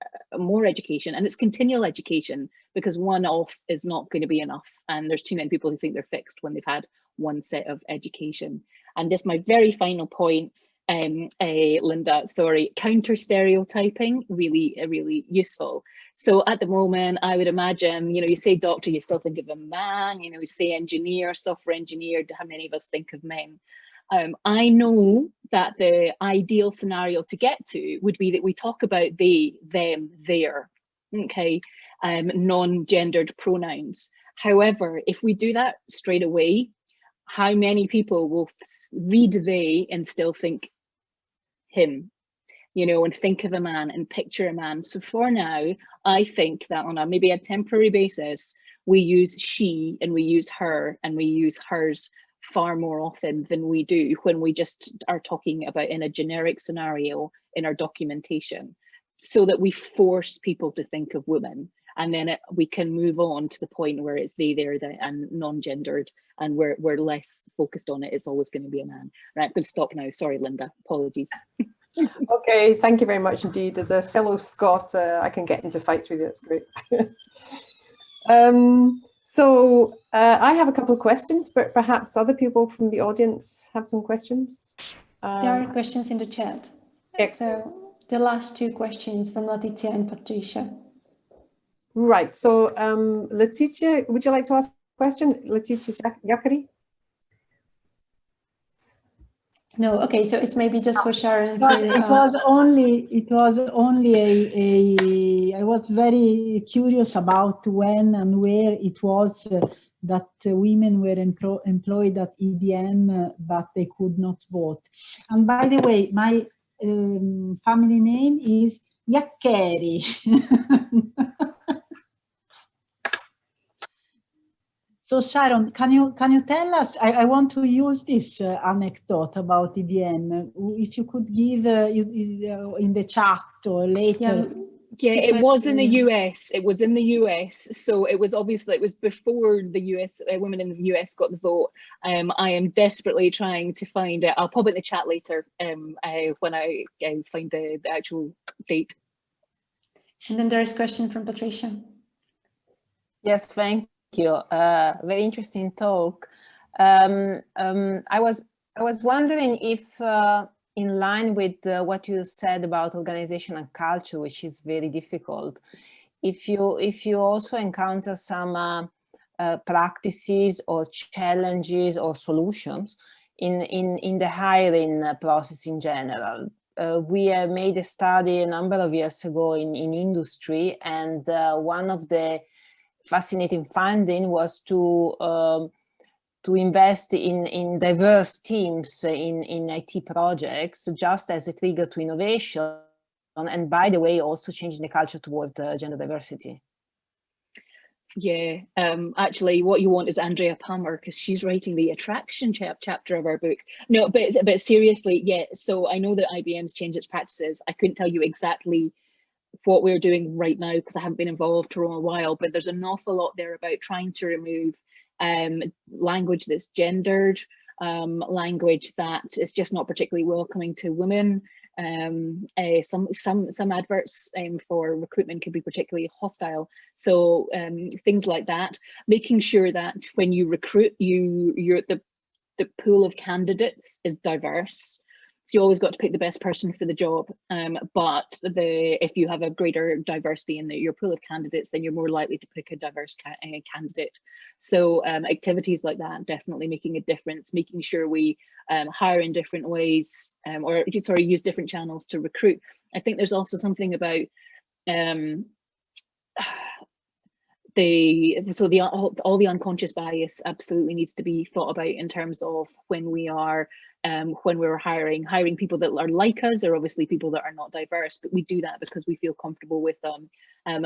education, and it's continual education, because one-off is not going to be enough. And there's too many people who think they're fixed when they've had one set of education. And this, my very final point, Linda, sorry, counter stereotyping, really useful. So at the moment, I would imagine, you know, you say doctor, you still think of a man, you know, you say engineer, software engineer, how many of us think of men? I know that the ideal scenario to get to would be that we talk about they, them, their, okay, non-gendered pronouns. However, if we do that straight away, how many people will read they and still think him, you know, and think of a man and picture a man? So for now, I think that on a maybe a temporary basis, we use she and we use her and we use hers far more often than we do when we just are talking about in a generic scenario in our documentation, so that we force people to think of women, and then we can move on to the point where it's they, their, they, and non-gendered, and we're less focused on it. It's always going to be a man. Right, I'm going to stop now. Sorry, Linda, apologies. Okay, thank you very much indeed. As a fellow Scot, I can get into fights with you. That's great. So I have a couple of questions, but perhaps other people from the audience have some questions. There are questions in the chat. Excellent. So the last two questions from Letizia and Patricia. Right. So Letizia, would you like to ask a question? Letizia Jackery? No. Okay. So it's maybe just for Sharon. But it was only I was very curious about when and where it was that women were employed at IDM, but they could not vote. And by the way, my family name is Jackery. So Sharon, can you tell us? I want to use this anecdote about IBM. If you could give in the chat or later. Yeah, it was in the US. It was in the US. So it was obviously, it was before the US, women in the US got the vote. I am desperately trying to find it. I'll pop it in the chat later when I find the actual date. And then there is a question from Patricia. Yes, thank you. Very interesting talk. I was wondering if, in line with what you said about organization and culture, which is very difficult, if you also encounter some practices or challenges or solutions in the hiring process in general. We have made a study a number of years ago in industry, and one of the fascinating finding was to invest in diverse teams in IT projects, just as a trigger to innovation, and by the way, also changing the culture toward gender diversity. Yeah, actually, what you want is Andrea Palmer, because she's writing the attraction chapter of our book. No, but seriously, yeah. So I know that IBM's changed its practices. I couldn't tell you exactly what we're doing right now because I haven't been involved for a while, but there's an awful lot there about trying to remove language that's gendered, language that is just not particularly welcoming to women. Some adverts for recruitment can be particularly hostile. So things like that, making sure that when you recruit, the pool of candidates is diverse. So you always got to pick the best person for the job, but if you have a greater diversity in your pool of candidates, then you're more likely to pick a diverse candidate. So activities like that definitely making a difference, making sure we hire in different ways, or sorry, use different channels to recruit. I think there's also something about all the unconscious bias absolutely needs to be thought about in terms of when we're hiring people that are like us, or obviously people that are not diverse, but we do that because we feel comfortable with them.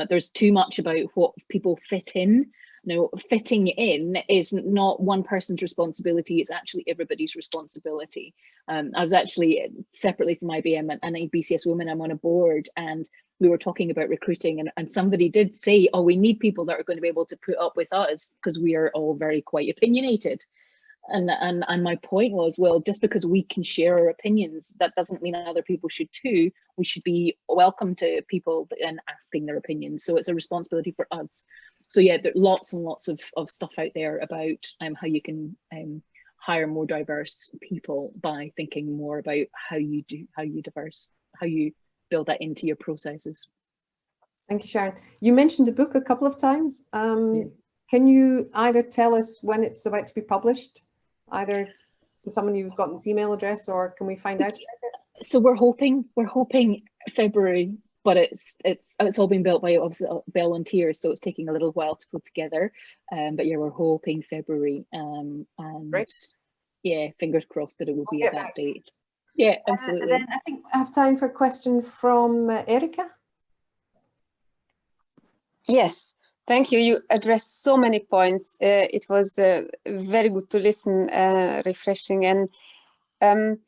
There's too much about what people fit in. No, fitting in is not one person's responsibility, it's actually everybody's responsibility. I was actually separately from IBM and BCSWomen, I'm on a board, and we were talking about recruiting, and somebody did say, oh, we need people that are going to be able to put up with us because we are all very quite opinionated. And my point was, well, just because we can share our opinions, that doesn't mean other people should too. We should be welcome to people and asking their opinions. So it's a responsibility for us. So yeah, there's lots and lots of stuff out there about how you can hire more diverse people by thinking more about how you build that into your processes. Thank you, Sharon. You mentioned a book a couple of times. Can you either tell us when it's about to be published, either to someone you've got this email address, or can we find out about it? So we're hoping February, but it's all been built by obviously volunteers, so it's taking a little while to put together. But yeah, we're hoping February, and Great. Yeah, fingers crossed that it will be at that date. Yeah, absolutely. Then I think I have time for a question from Erika. Yes, thank you. You addressed so many points. It was very good to listen, refreshing. And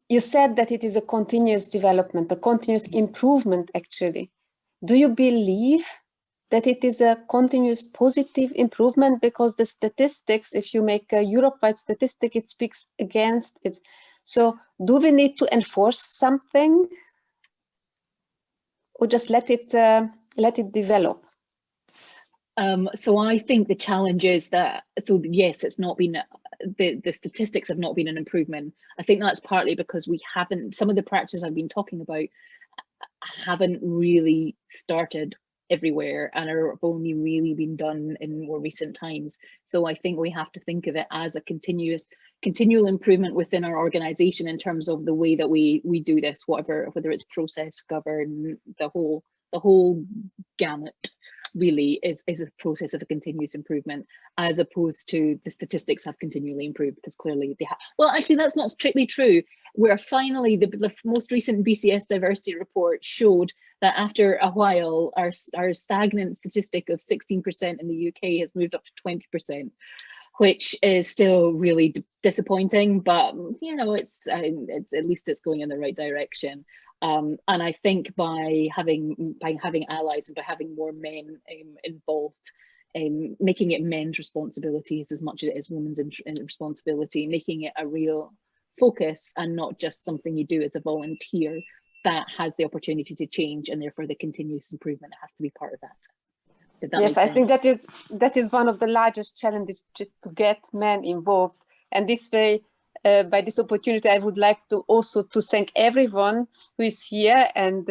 you said that it is a continuous development, a continuous improvement, actually. Do you believe that it is a continuous positive improvement? Because the statistics, if you make a Europe-wide statistic, it speaks against it. So do we need to enforce something, or just let it develop? So I think the challenge is that, so yes, it's not been, the statistics have not been an improvement. I think that's partly because we haven't, some of the practices I've been talking about haven't really started everywhere and have only really been done in more recent times. So I think we have to think of it as a continual improvement within our organization in terms of the way that we do this, whether it's process, govern, the whole gamut really is a process of a continuous improvement, as opposed to the statistics have continually improved, because clearly they have. Well, actually, that's not strictly true. Where finally the most recent BCS diversity report showed that after a while, our stagnant statistic of 16% in the UK has moved up to 20%, which is still really disappointing. But you know, it's at least it's going in the right direction. And I think by having allies and by having more men involved, making it men's responsibilities as much as it is women's responsibility, making it a real focus and not just something you do as a volunteer, that has the opportunity to change, and therefore the continuous improvement has to be part of that. Yes, I think that is one of the largest challenges, just to get men involved. And this way, by this opportunity, I would like to also thank everyone who is here and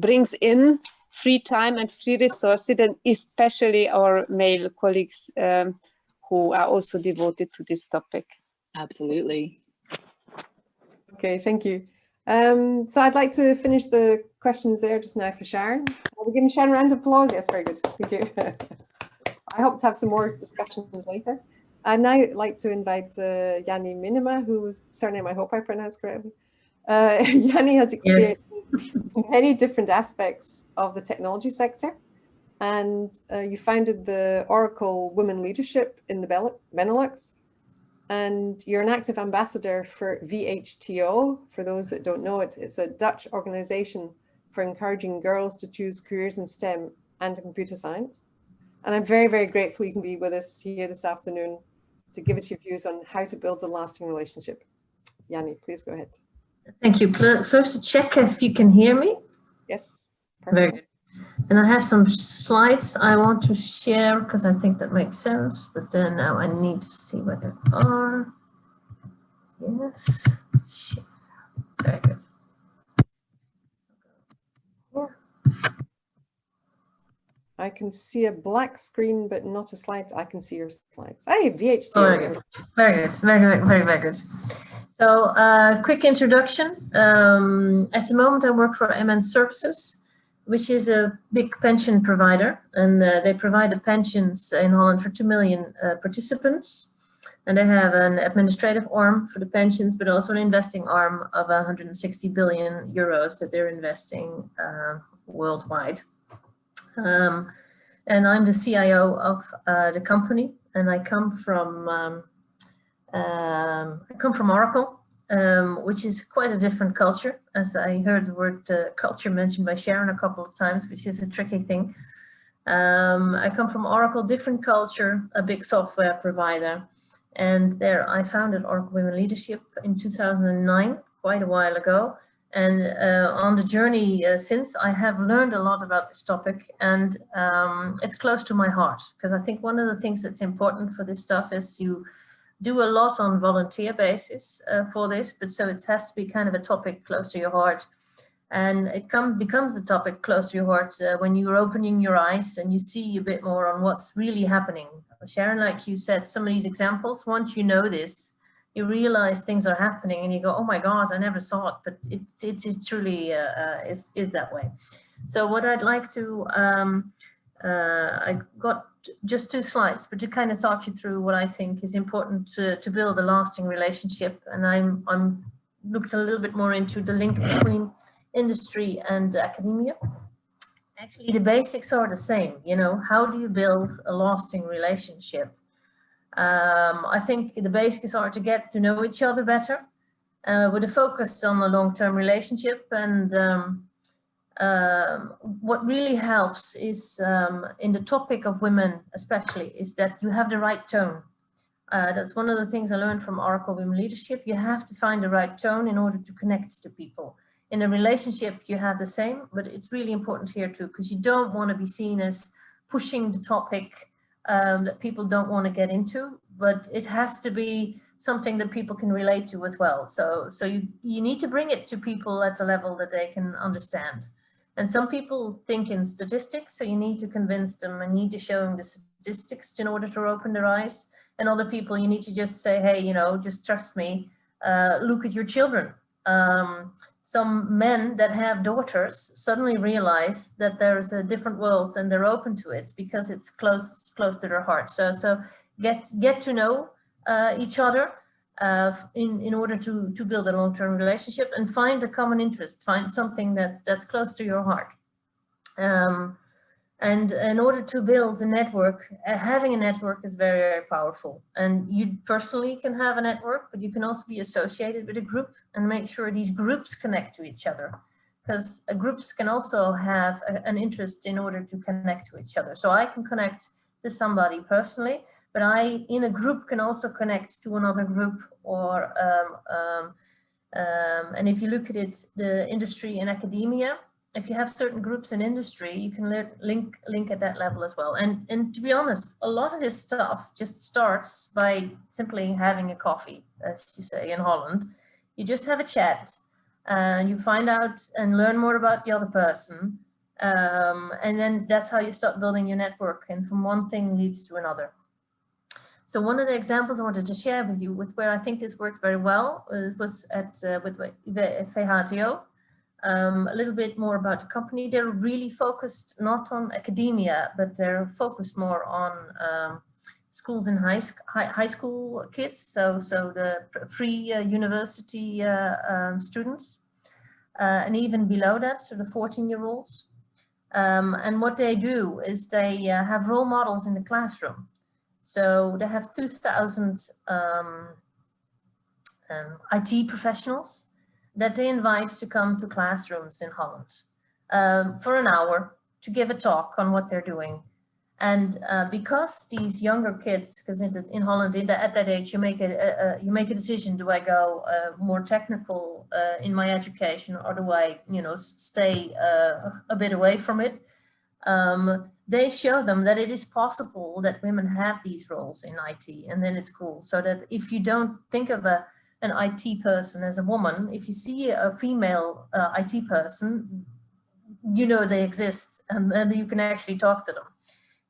brings in free time and free resources, and especially our male colleagues who are also devoted to this topic. Absolutely. Okay, thank you. So I'd like to finish the questions there just now for Sharon. We're giving Sharon a round of applause. Yes, very good. Thank you. I hope to have some more discussions later. I'd now like to invite Jannie Minnema, whose surname I hope I pronounced correctly. Jannie has experience in many different aspects of the technology sector, and you founded the Oracle Women Leadership in the Benelux, and you're an active ambassador for VHTO. For those that don't know it, it's a Dutch organization for encouraging girls to choose careers in STEM and computer science. And I'm very, very grateful you can be with us here this afternoon to give us your views on how to build a lasting relationship. Jannie, please go ahead. Thank you. First, check if you can hear me. Yes. Perfect. Very good. And I have some slides I want to share because I think that makes sense, but then now I need to see where they are. Yes. Very good. Yeah. I can see a black screen, but not a slide. I can see your slides. Hey, VHT. Oh, very good. Very good. Very good. So, quick introduction. At the moment, I work for MN Services, which is a big pension provider, and they provide the pensions in Holland for 2 million participants. And they have an administrative arm for the pensions, but also an investing arm of 160 billion euros that they're investing worldwide. And I'm the CIO of the company, and I come from Oracle, which is quite a different culture, as I heard the word culture mentioned by Sharon a couple of times, which is a tricky thing. I come from Oracle, different culture, a big software provider. And there I founded Oracle Women Leadership in 2009, quite a while ago. And on the journey since, I have learned a lot about this topic, and it's close to my heart, because I think one of the things that's important for this stuff is you do a lot on volunteer basis for this, but so it has to be kind of a topic close to your heart. And it becomes a topic close to your heart when you're opening your eyes and you see a bit more on what's really happening. Sharon, like you said, some of these examples, once you know this, you realize things are happening and you go, oh my God, I never saw it, but it truly is that way. So what I'd like to, I got just 2 slides, but to kind of talk you through what I think is important to build a lasting relationship. And I'm looked a little bit more into the link between industry and academia. Actually, the basics are the same. You know, how do you build a lasting relationship? I think the basics are to get to know each other better with a focus on a long-term relationship. And what really helps is in the topic of women especially is that you have the right tone. That's one of the things I learned from Oracle Women Leadership. You have to find the right tone in order to connect to people. In a relationship, you have the same, but it's really important here too, because you don't want to be seen as pushing the topic that people don't want to get into, but it has to be something that people can relate to as well. So you need to bring it to people at a level that they can understand. And some people think in statistics, so you need to convince them and need to show them the statistics in order to open their eyes. And other people, you need to just say, hey, you know, just trust me, look at your children. Some men that have daughters suddenly realize that there's a different world and they're open to it because it's close to their heart. So get to know each other in order to build a long-term relationship, and find a common interest, find something that's close to your heart. And in order to build a network, having a network is very, very powerful. And you personally can have a network, but you can also be associated with a group and make sure these groups connect to each other. Because groups can also have an interest in order to connect to each other. So I can connect to somebody personally, but I, in a group, can also connect to another group. Or and if you look at it, the industry and academia, if you have certain groups in industry, you can link at that level as well. And to be honest, a lot of this stuff just starts by simply having a coffee, as you say in Holland. You just have a chat, you find out and learn more about the other person. And then that's how you start building your network. And from one thing leads to another. So one of the examples I wanted to share with you was where I think this worked very well was at with VHTO. A little bit more about the company. They're really focused not on academia, but they're focused more on schools and high school kids. So the pre-university students, and even below that, so the 14-year-olds. And what they do is they have role models in the classroom. So they have 2,000 IT professionals that they invite to come to classrooms in Holland for an hour to give a talk on what they're doing. And because these younger kids, because in Holland at that age you make a decision: do I go more technical in my education, or do I stay a bit away from it? They show them that it is possible that women have these roles in IT, and then it's cool. So that if you don't think of an IT person as a woman, if you see a female IT person, you know they exist, and you can actually talk to them.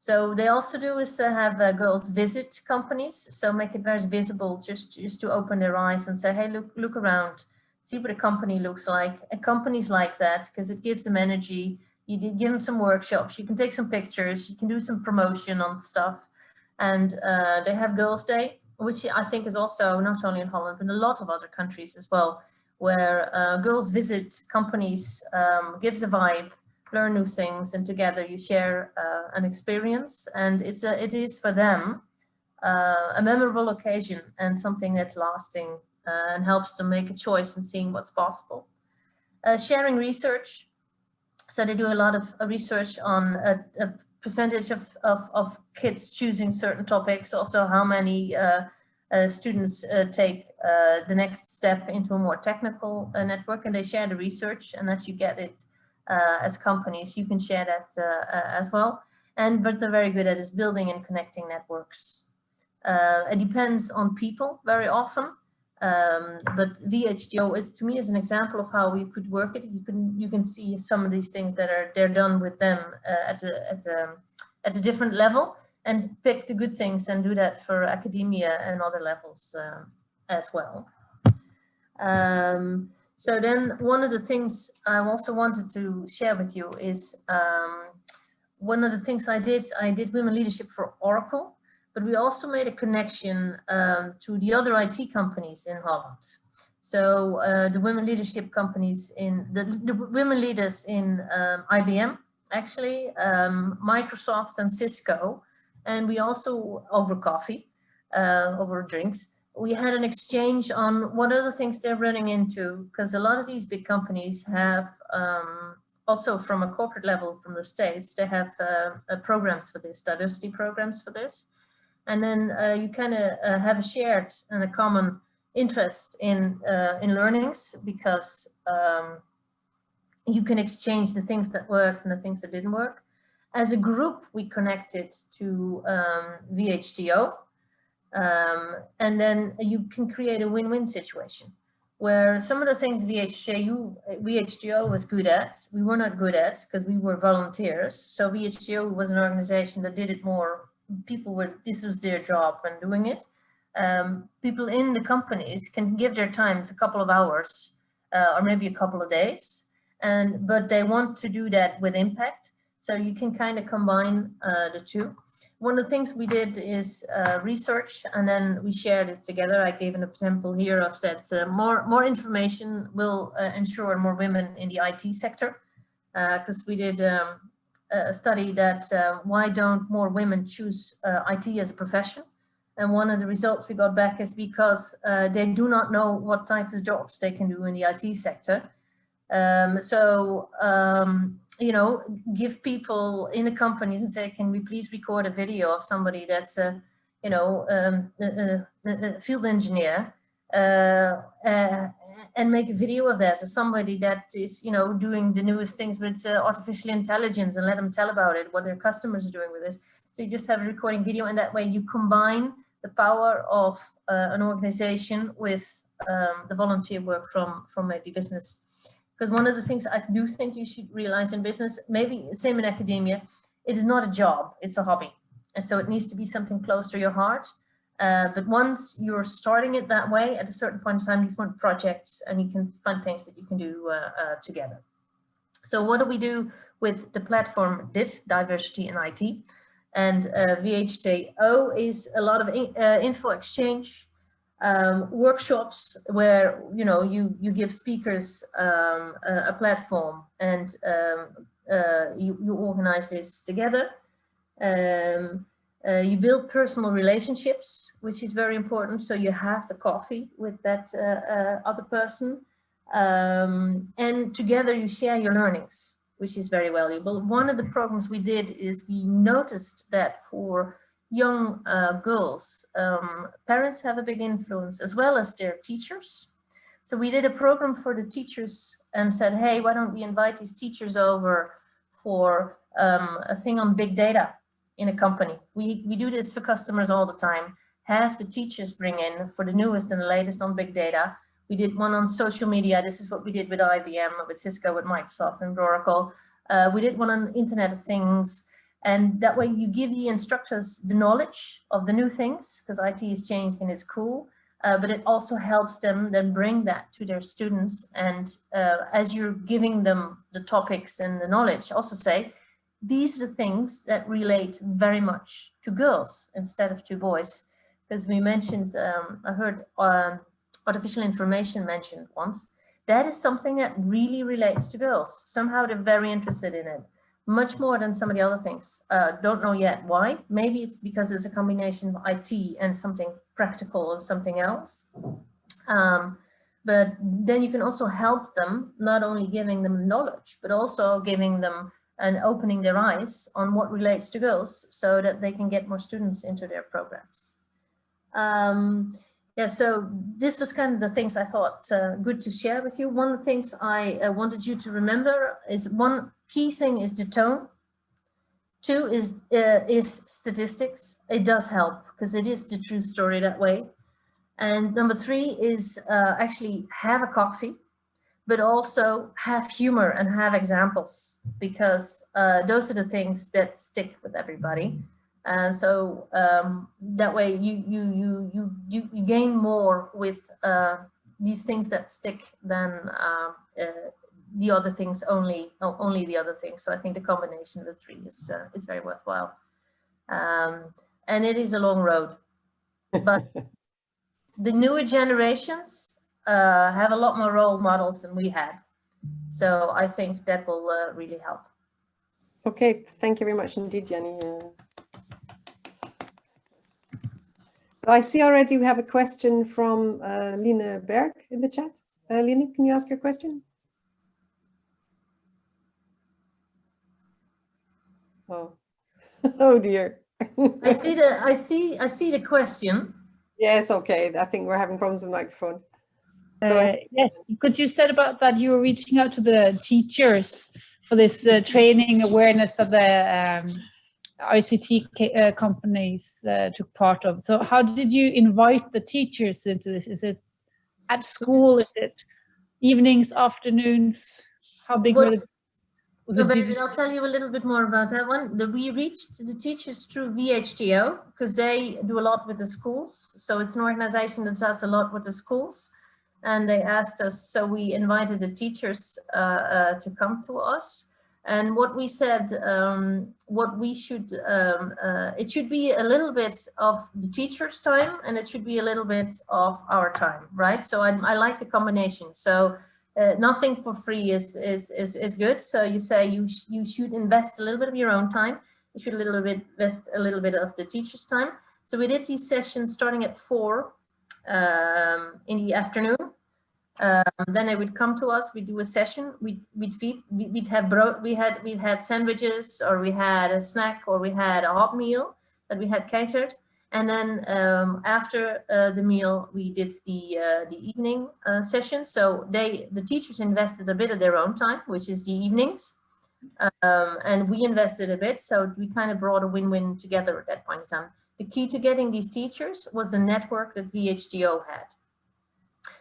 So they also do is have girls visit companies, so make it very visible, just to open their eyes and say, hey, look around, see what a company looks like. And companies like that, because it gives them energy. You give them some workshops, you can take some pictures, you can do some promotion on stuff. And they have Girls' Day, which I think is also not only in Holland, but in a lot of other countries as well, where girls visit companies, gives a vibe, learn new things, and together you share an experience. And it is for them a memorable occasion and something that's lasting and helps them make a choice in seeing what's possible. Sharing research. So they do a lot of research on a percentage of kids choosing certain topics, also how many students take the next step into a more technical network, and they share the research, and as you get it as companies, you can share that as well. And what they're very good at is building and connecting networks. It depends on people very often, but VHDO is, to me, is an example of how we could work it. You can see some of these things that they're done with them at a different level, and pick the good things and do that for academia and other levels as well. So then one of the things I also wanted to share with you is one of the things I did women leadership for Oracle, but we also made a connection to the other IT companies in Holland. So the women leadership companies in the women leaders in IBM, actually, Microsoft and Cisco, and we also, over coffee, over drinks, we had an exchange on what are the things they're running into, because a lot of these big companies have, also from a corporate level from the States, they have programs for this, diversity programs for this. And then you kind of have a shared and a common interest in learnings, because you can exchange the things that worked and the things that didn't work. As a group, we connected to VHDO, and then you can create a win-win situation where some of the things VHDO was good at, we were not good at because we were volunteers. So VHDO was an organization that did it more. People were, this was their job when doing it. People in the companies can give their times a couple of hours or maybe a couple of days, but they want to do that with impact. So you can kind of combine the two. One of the things we did is research, and then we shared it together. I gave an example here of that more information will ensure more women in the IT sector, because we did a study that why don't more women choose IT as a profession? And one of the results we got back is because they do not know what type of jobs they can do in the IT sector. You know, give people in the companies and say, can we please record a video of somebody that's a field engineer, and make a video of that. So somebody that is, you know, doing the newest things with artificial intelligence, and let them tell about it, what their customers are doing with this. So you just have a recording video, and that way you combine the power of an organization with the volunteer work from maybe business. Because one of the things I do think you should realize in business, maybe same in academia, it is not a job, it's a hobby. And so it needs to be something close to your heart. But once you're starting it that way, at a certain point in time, you find projects and you can find things that you can do together. So what do we do with the platform DIT, Diversity in IT? And VHDO is a lot of info exchange, workshops where, you know, you give speakers a platform, and you organize this together. You build personal relationships, which is very important. So you have the coffee with that other person, and together you share your learnings, which is very valuable. One of the programs we did is we noticed that for young girls, parents have a big influence as well as their teachers. So we did a program for the teachers and said, hey, why don't we invite these teachers over for a thing on big data in a company. We do this for customers all the time. Have the teachers bring in for the newest and the latest on big data. We did one on social media. This is what we did with IBM, with Cisco, with Microsoft and Oracle. We did one on Internet of Things. And that way you give the instructors the knowledge of the new things, because IT is changing and it's cool. but it also helps them then bring that to their students. And as you're giving them the topics and the knowledge, also say, these are the things that relate very much to girls instead of to boys. Because we mentioned, I heard artificial information mentioned once. That is something that really relates to girls. Somehow they're very interested in it, much more than some of the other things. Don't know yet why. Maybe it's because it's a combination of IT and something practical and something else. But then you can also help them, not only giving them knowledge, but also giving them and opening their eyes on what relates to girls so that they can get more students into their programs. Yeah, so this was kind of the things I thought good to share with you. One of the things I wanted you to remember is one key thing is the tone. Two is statistics. It does help because it is the true story that way. And number three is actually have a coffee, but also have humor and have examples, because those are the things that stick with everybody. And so that way you gain more with these things that stick than the other things, only the other things. So I think the combination of the three is very worthwhile. And it is a long road, but the newer generations have a lot more role models than we had. So I think that will really help. Okay, thank you very much indeed, Jannie. So I see already we have a question from Line Berg in the chat. Line, can you ask your question? Oh, oh dear. I see the question. Yes, okay. I think we're having problems with the microphone. Yes, because you said about that you were reaching out to the teachers for this training awareness that the ICT companies took part of. So how did you invite the teachers into this? Is it at school? Is it evenings, afternoons? How big were the... I'll tell you a little bit more about that one. We reached the teachers through VHTO because they do a lot with the schools. So it's an organization that does a lot with the schools. And they asked us, so we invited the teachers to come to us. And what we said, what we should, it should be a little bit of the teacher's time and it should be a little bit of our time, right? So I like the combination. So nothing for free is good. So you say you should invest a little bit of your own time. You should invest a little bit of the teacher's time. So we did these sessions starting at 4 in the afternoon. Then they would come to us. We'd do a session. We'd have sandwiches, or we had a snack, or we had a hot meal that we had catered. And then after the meal, we did the evening session. So the teachers invested a bit of their own time, which is the evenings, and we invested a bit. So we kind of brought a win-win together at that point in time. The key to getting these teachers was the network that VHTO had.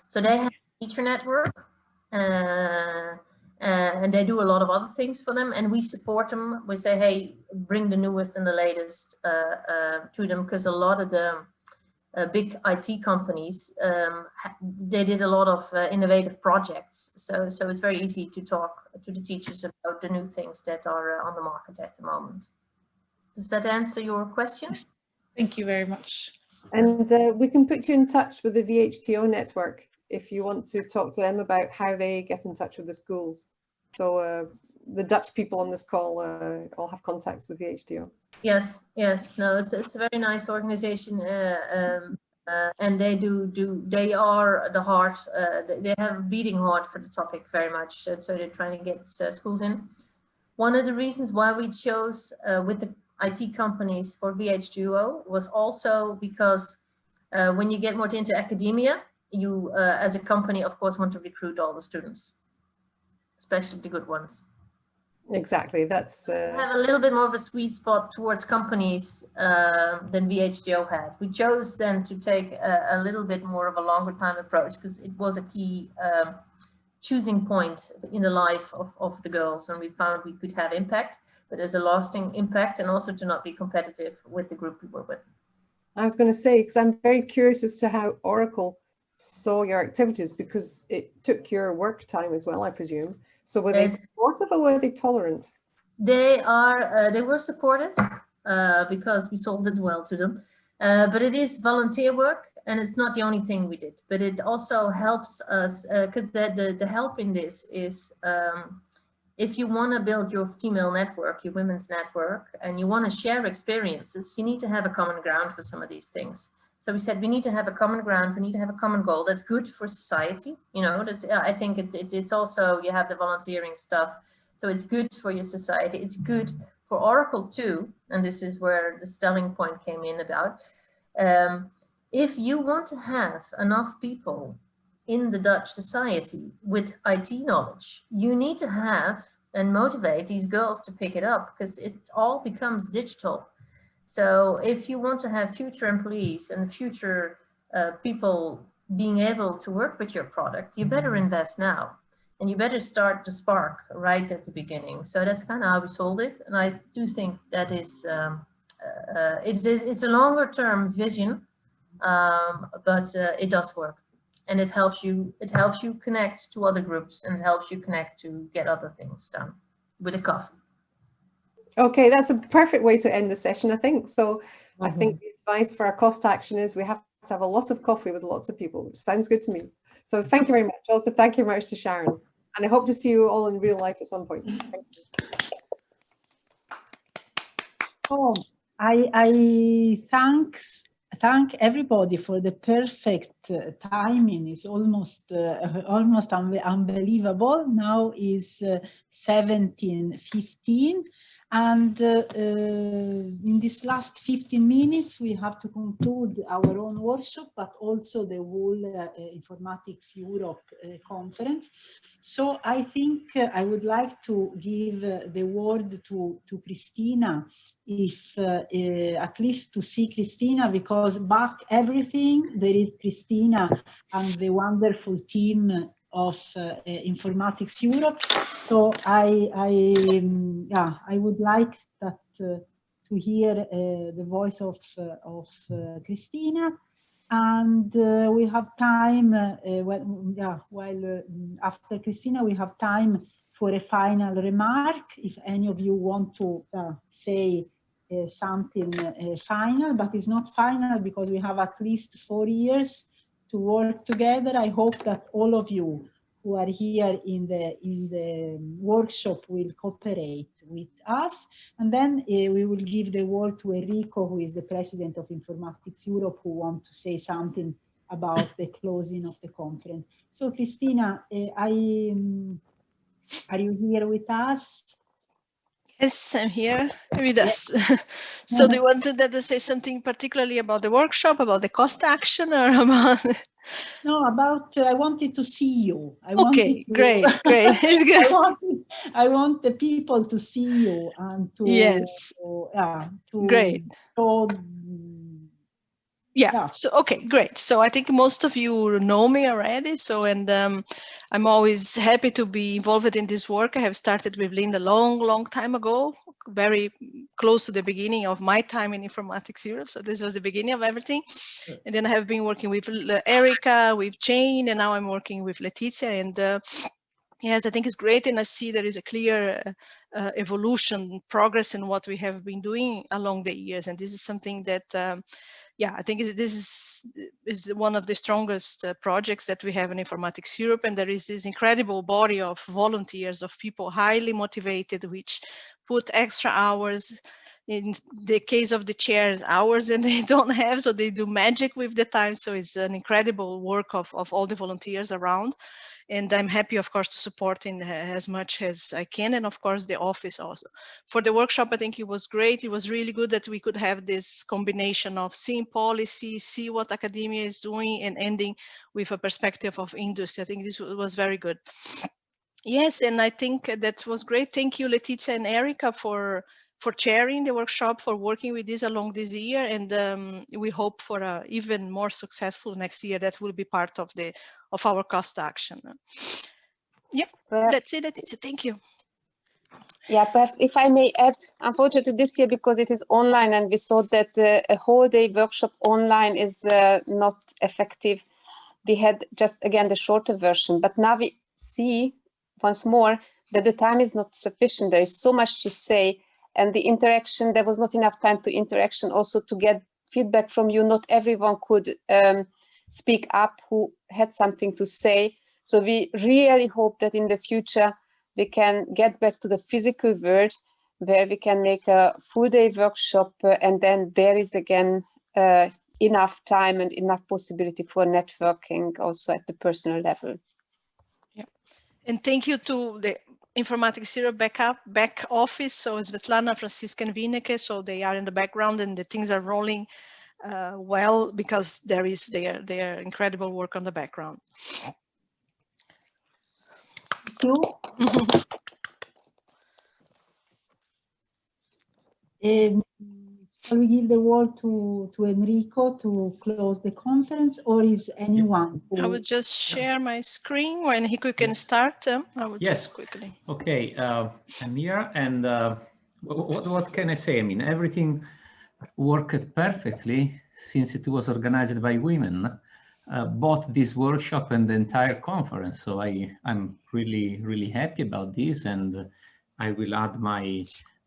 So they had a teacher network, and they do a lot of other things for them, and we support them. We say, hey, bring the newest and the latest to them, because a lot of the big IT companies, they did a lot of innovative projects. So it's very easy to talk to the teachers about the new things that are on the market at the moment. Does that answer your question? Thank you very much. And we can put you in touch with the VHTO network if you want to talk to them about how they get in touch with the schools. So the Dutch people on this call all have contacts with VHTO. Yes, no, it's a very nice organization, and they are the heart. They have a beating heart for the topic very much. So they're trying to get schools in. One of the reasons why we chose with the IT companies for VHTO was also because when you get more into academia, you as a company, of course, want to recruit all the students, especially the good ones. Exactly, that's have a little bit more of a sweet spot towards companies than VHTO had. We chose then to take a little bit more of a longer time approach because it was a key choosing point in the life of the girls, and we found we could have impact, but as a lasting impact, and also to not be competitive with the group we were with. I was going to say, because I'm very curious as to how Oracle saw your activities, because it took your work time as well, I presume. So were they supportive or were they tolerant? They were supportive because we sold it well to them. But it is volunteer work, and it's not the only thing we did. But it also helps us, because the help in this is, if you want to build your female network, your women's network, and you want to share experiences, you need to have a common ground for some of these things. So we said we need to have a common ground, we need to have a common goal. That's good for society, you know. That's I think it's also, you have the volunteering stuff, so it's good for your society. It's good for Oracle too, and this is where the selling point came in about. If you want to have enough people in the Dutch society with IT knowledge, you need to have and motivate these girls to pick it up, because it all becomes digital. So if you want to have future employees and future people being able to work with your product, you better invest now, and you better start the spark right at the beginning. So that's kind of how we sold it. And I do think that is, it's a longer term vision, but it does work. And it helps you connect to other groups, and it helps you connect to get other things done with a coffee. Okay, that's a perfect way to end the session, I think. So I think the advice for our cost action is we have to have a lot of coffee with lots of people, which sounds good to me. So thank you very much. Also, thank you very much to Sharon. And I hope to see you all in real life at some point. Thank you. Oh, I thank everybody for the perfect timing. It's almost unbelievable. Now is 17:15, and in this last 15 minutes we have to conclude our own workshop, but also the whole Informatics Europe conference. So I think I would like to give the word to Christina, if at least to see Christina, because back everything there is Christina and the wonderful team of Informatics Europe. So I would like that to hear the voice of Christina. And we have time, after Christina, we have time for a final remark. If any of you want to say something final, but it's not final because we have at least 4 years to work together. I hope that all of you who are here in the workshop will cooperate with us. And then we will give the word to Enrico, who is the president of Informatics Europe, who wants to say something about the closing of the conference. So Christina, are you here with us? Yes, I'm here with us. So do you want to say something particularly about the workshop, about the cost action, or about... No, about, I wanted to see you. Great. It's good. I want the people to see you and to, yes. Great. Yeah. So, okay, great. So I think most of you know me already. So, and I'm always happy to be involved in this work. I have started with Linda long time ago, very close to the beginning of my time in Informatics Europe. So this was the beginning of everything. And then I have been working with Erica, with Jane, and now I'm working with Letizia. And yes, I think it's great. And I see there is a clear evolution, progress in what we have been doing along the years. And this is something that, yeah, I think this is one of the strongest projects that we have in Informatics Europe, and there is this incredible body of volunteers, of people highly motivated, which put extra hours. In the case of the chairs, hours that they don't have, so they do magic with the time. So it's an incredible work of all the volunteers around. And I'm happy, of course, to support in as much as I can. And of course, the office also. For the workshop, I think it was great. It was really good that we could have this combination of seeing policy, see what academia is doing, and ending with a perspective of industry. I think this was very good. Yes, and I think that was great. Thank you, Letizia and Erica, for chairing the workshop, for working with this along this year, and we hope for a even more successful next year that will be part of our cost action. Yep, that's it, Letizia. Thank you. Yeah, but if I may add, unfortunately this year, because it is online and we saw that a whole day workshop online is not effective, we had just again the shorter version, but now we see once more that the time is not sufficient. There is so much to say, and the interaction, there was not enough time to interaction also to get feedback from you. Not everyone could speak up who had something to say. So we really hope that in the future we can get back to the physical world where we can make a full day workshop and then there is again enough time and enough possibility for networking also at the personal level. Yeah, and thank you to the Informatics Europe back office, so Swetlana, Francisca, and Vineke, so they are in the background and the things are rolling well because there is their incredible work on the background. Thank you. Shall we give the word to Enrico to close the conference, or is anyone? I would just share my screen when he can start. I would just quickly. Okay, I'm here, and what can I say? I mean, everything worked perfectly since it was organized by women, both this workshop and the entire conference. So I'm really happy about this, and I will add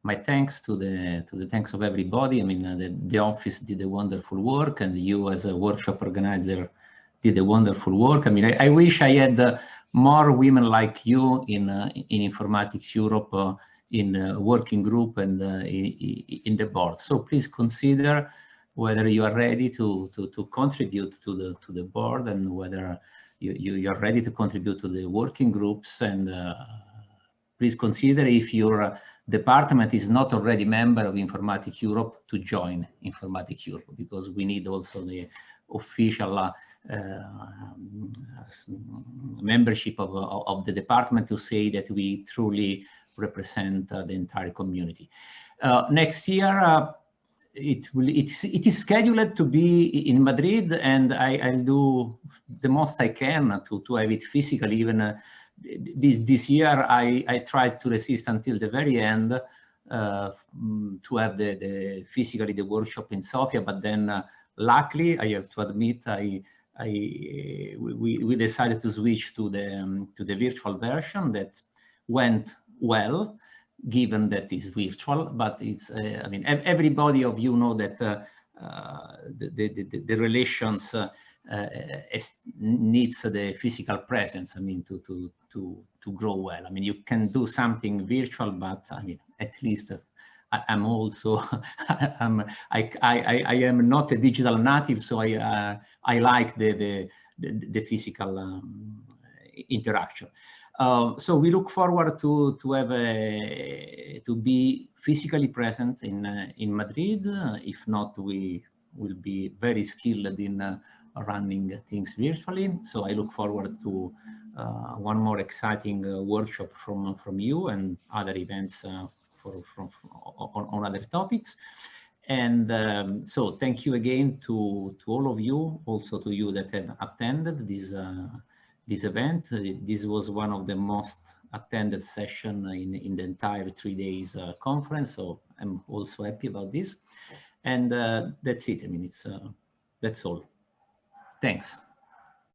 my thanks to the thanks of everybody. I mean, the office did a wonderful work, and you as a workshop organizer did a wonderful work. I mean, I wish I had more women like you in Informatics Europe, in a working group and in the board. So please consider whether you are ready to contribute to the board, and whether you are ready to contribute to the working groups. And please consider, if your department is not already member of Informatics Europe, to join Informatics Europe, because we need also the official membership of the department to say that we truly represent the entire community. Next year, it is scheduled to be in Madrid, and I'll do the most I can to have it physically. Even this year, I tried to resist until the very end to have physically the workshop in Sofia, but then luckily, I have to admit, we decided to switch to the virtual version. That went well, given that it's virtual, but it's I mean, everybody of you know that the relations needs the physical presence. I mean, to grow well. I mean, you can do something virtual, but I mean, at least I'm also I am not a digital native, so I like the physical interaction. So we look forward to be physically present in Madrid. If not, we will be very skilled in running things virtually. So I look forward to one more exciting workshop from you, and other events on other topics. And so thank you again to all of you, also to you that have attended this event. This was one of the most attended session in the entire 3 days conference, so I'm also happy about this. And that's it. I mean, that's all. Thanks.